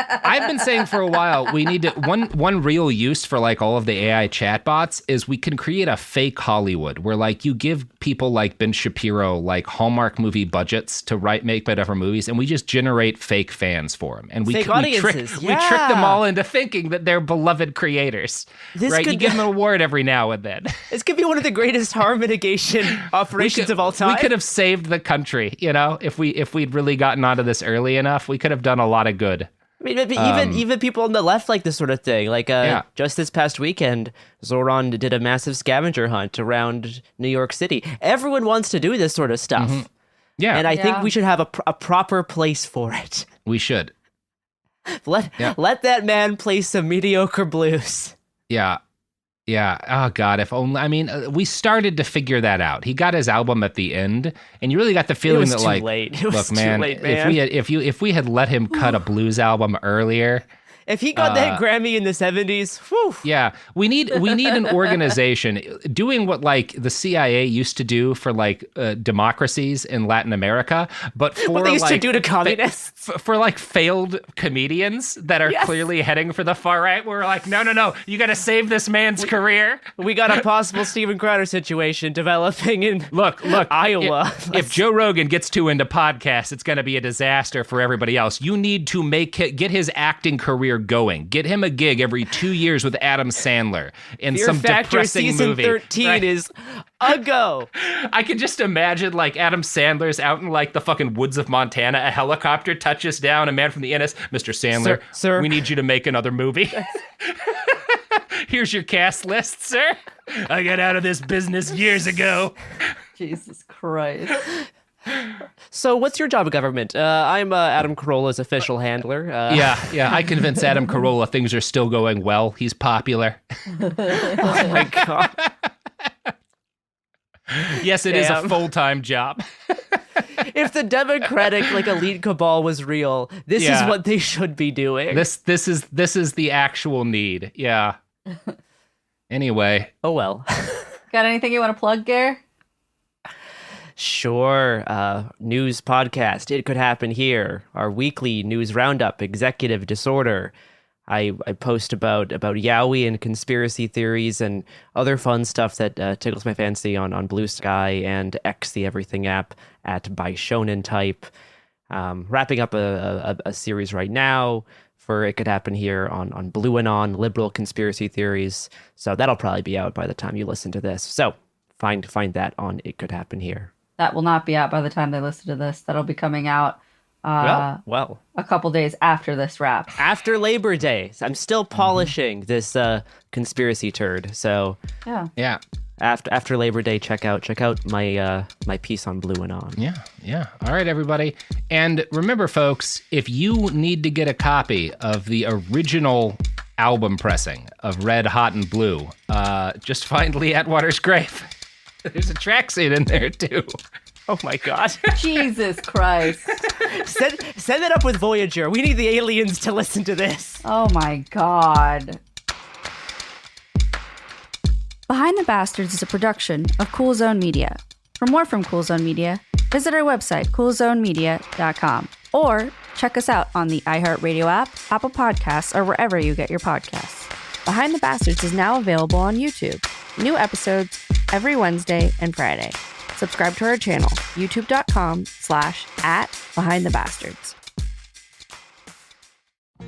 I've been saying for a while, we need to, one real use for like all of the AI chatbots is we can create a fake Hollywood where like you give people like Ben Shapiro like Hallmark movie budgets to make whatever movies, and we just generate fake fans for them, and we fake audiences. we trick them all into thinking that they're beloved creators. Right? You give them an award every now and then. This could be one of the greatest harm mitigation operations of all time. We could have saved the country, if we'd really gotten onto this early enough. We could have done a lot of good. I mean, even people on the left like this sort of thing. Like just this past weekend, Zoran did a massive scavenger hunt around New York City. Everyone wants to do this sort of stuff. Mm-hmm. Yeah, and I think we should have a proper place for it. We should. Let that man play some mediocre blues. Yeah. Yeah. Oh God. If only. I mean, we started to figure that out. He got his album at the end, and you really got the feeling that, like, look, man, if we had let him cut a blues album earlier. If he got that Grammy in the 70s, whew. Yeah, we need an organization doing what like the CIA used to do for like democracies in Latin America, but for what they used like, to do to communists, for like failed comedians that are clearly heading for the far right. We're like, no, you got to save this man's career. We got a possible Steven Crowder situation developing in look Iowa. If Joe Rogan gets too into podcasts, it's going to be a disaster for everybody else. You need to get his acting career going. Get him a gig every 2 years with Adam Sandler in Fear some Factor depressing season movie. 13 right? is a go. I can just imagine like Adam Sandler's out in like the fucking woods of Montana. A helicopter touches down. A man from the NS, Mr. Sandler, sir, we need you to make another movie. Here's your cast list, sir. I got out of this business years ago. Jesus Christ. So what's your job at government? I'm Adam Carolla's official handler. Yeah. I convince Adam Carolla things are still going well. He's popular. Oh my God. Yes, it is a full-time job. If the Democratic like elite cabal was real, this is what they should be doing. This is the actual need. Yeah. Anyway. Oh well. Got anything you want to plug, Gare? Sure. News podcast. It Could Happen Here. Our weekly news roundup. Executive Disorder. I post about Yowie and conspiracy theories and other fun stuff that tickles my fancy on Blue Sky and X, the Everything app, at By Shonen Type. Wrapping up a series right now for It Could Happen Here on Blue and On, liberal conspiracy theories. So that'll probably be out by the time you listen to this. So find that on It Could Happen Here. That will not be out by the time they listen to this. That'll be coming out well, a couple days after this wrap. After Labor Day. I'm still polishing this conspiracy turd. So yeah. After Labor Day, check out my my piece on Blue and On. Yeah. All right, everybody. And remember, folks, if you need to get a copy of the original album pressing of Red, Hot, and Blue, just find Lee Atwater's grave. There's a tracksuit in there, too. Oh, my God. Jesus Christ. Send it up with Voyager. We need the aliens to listen to this. Oh, my God. Behind the Bastards is a production of Cool Zone Media. For more from Cool Zone Media, visit our website, coolzonemedia.com, or check us out on the iHeartRadio app, Apple Podcasts, or wherever you get your podcasts. Behind the Bastards is now available on YouTube. New episodes every Wednesday and Friday. Subscribe to our channel, youtube.com/@BehindTheBastards.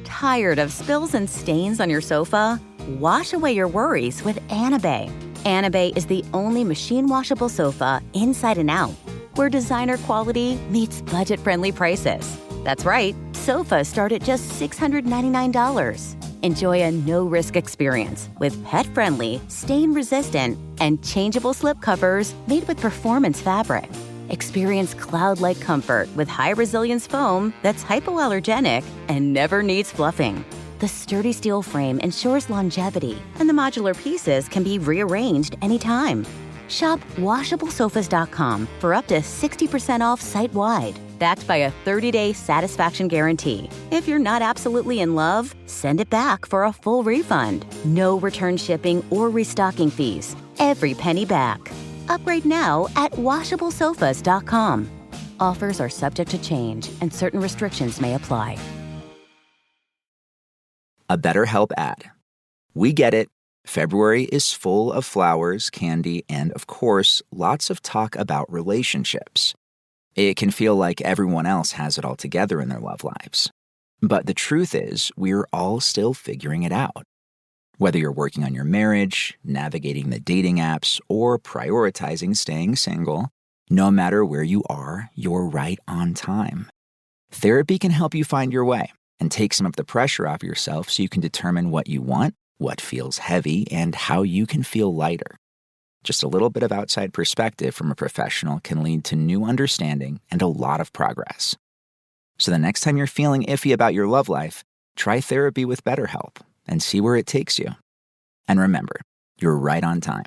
Tired of spills and stains on your sofa? Wash away your worries with Anabay. Anabay is the only machine washable sofa inside and out, where designer quality meets budget-friendly prices. That's right, sofas start at just $699. Enjoy a no-risk experience with pet-friendly, stain-resistant, and changeable slipcovers made with performance fabric. Experience cloud-like comfort with high-resilience foam that's hypoallergenic and never needs fluffing. The sturdy steel frame ensures longevity, and the modular pieces can be rearranged anytime. Shop WashableSofas.com for up to 60% off site-wide, backed by a 30-day satisfaction guarantee. If you're not absolutely in love, send it back for a full refund. No return shipping or restocking fees. Every penny back. Upgrade now at washablesofas.com. Offers are subject to change, and certain restrictions may apply. A BetterHelp ad. We get it. February is full of flowers, candy, and, of course, lots of talk about relationships. It can feel like everyone else has it all together in their love lives. But the truth is, we're all still figuring it out. Whether you're working on your marriage, navigating the dating apps, or prioritizing staying single, no matter where you are, you're right on time. Therapy can help you find your way and take some of the pressure off yourself so you can determine what you want, what feels heavy, and how you can feel lighter. Just a little bit of outside perspective from a professional can lead to new understanding and a lot of progress. So the next time you're feeling iffy about your love life, try therapy with BetterHelp and see where it takes you. And remember, you're right on time.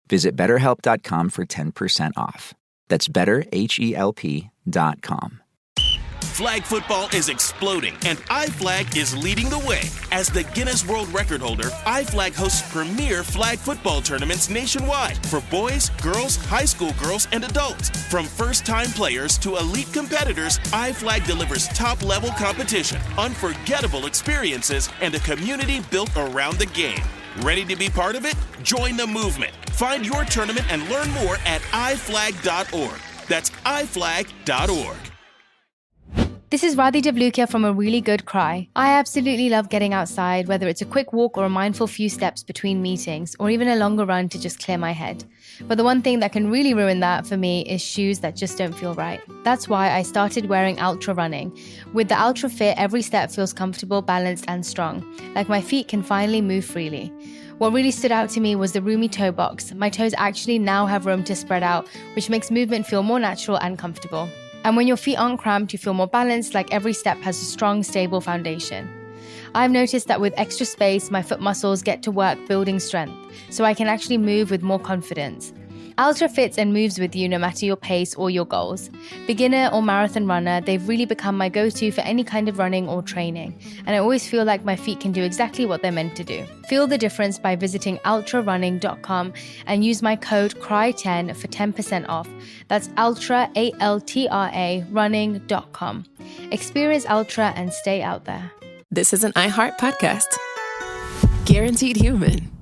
Visit BetterHelp.com for 10% off. That's BetterHelp.com. Flag football is exploding, and iFlag is leading the way. As the Guinness World Record holder, iFlag hosts premier flag football tournaments nationwide for boys, girls, high school girls, and adults. From first-time players to elite competitors, iFlag delivers top-level competition, unforgettable experiences, and a community built around the game. Ready to be part of it? Join the movement. Find your tournament and learn more at iflag.org. That's iflag.org. This is Radhi Devlukia from A Really Good Cry. I absolutely love getting outside, whether it's a quick walk or a mindful few steps between meetings, or even a longer run to just clear my head. But the one thing that can really ruin that for me is shoes that just don't feel right. That's why I started wearing Ultra running. With the Ultra Fit, every step feels comfortable, balanced, and strong, like my feet can finally move freely. What really stood out to me was the roomy toe box. My toes actually now have room to spread out, which makes movement feel more natural and comfortable. And when your feet aren't cramped, you feel more balanced, like every step has a strong, stable foundation. I've noticed that with extra space, my foot muscles get to work building strength, so I can actually move with more confidence. Ultra fits and moves with you no matter your pace or your goals. Beginner or marathon runner, they've really become my go-to for any kind of running or training, and I always feel like my feet can do exactly what they're meant to do. Feel the difference by visiting ultrarunning.com and use my code CRY10 for 10% off. That's ultra, ALTRA, running.com. Experience Ultra and stay out there. This is an iHeart podcast. Guaranteed human.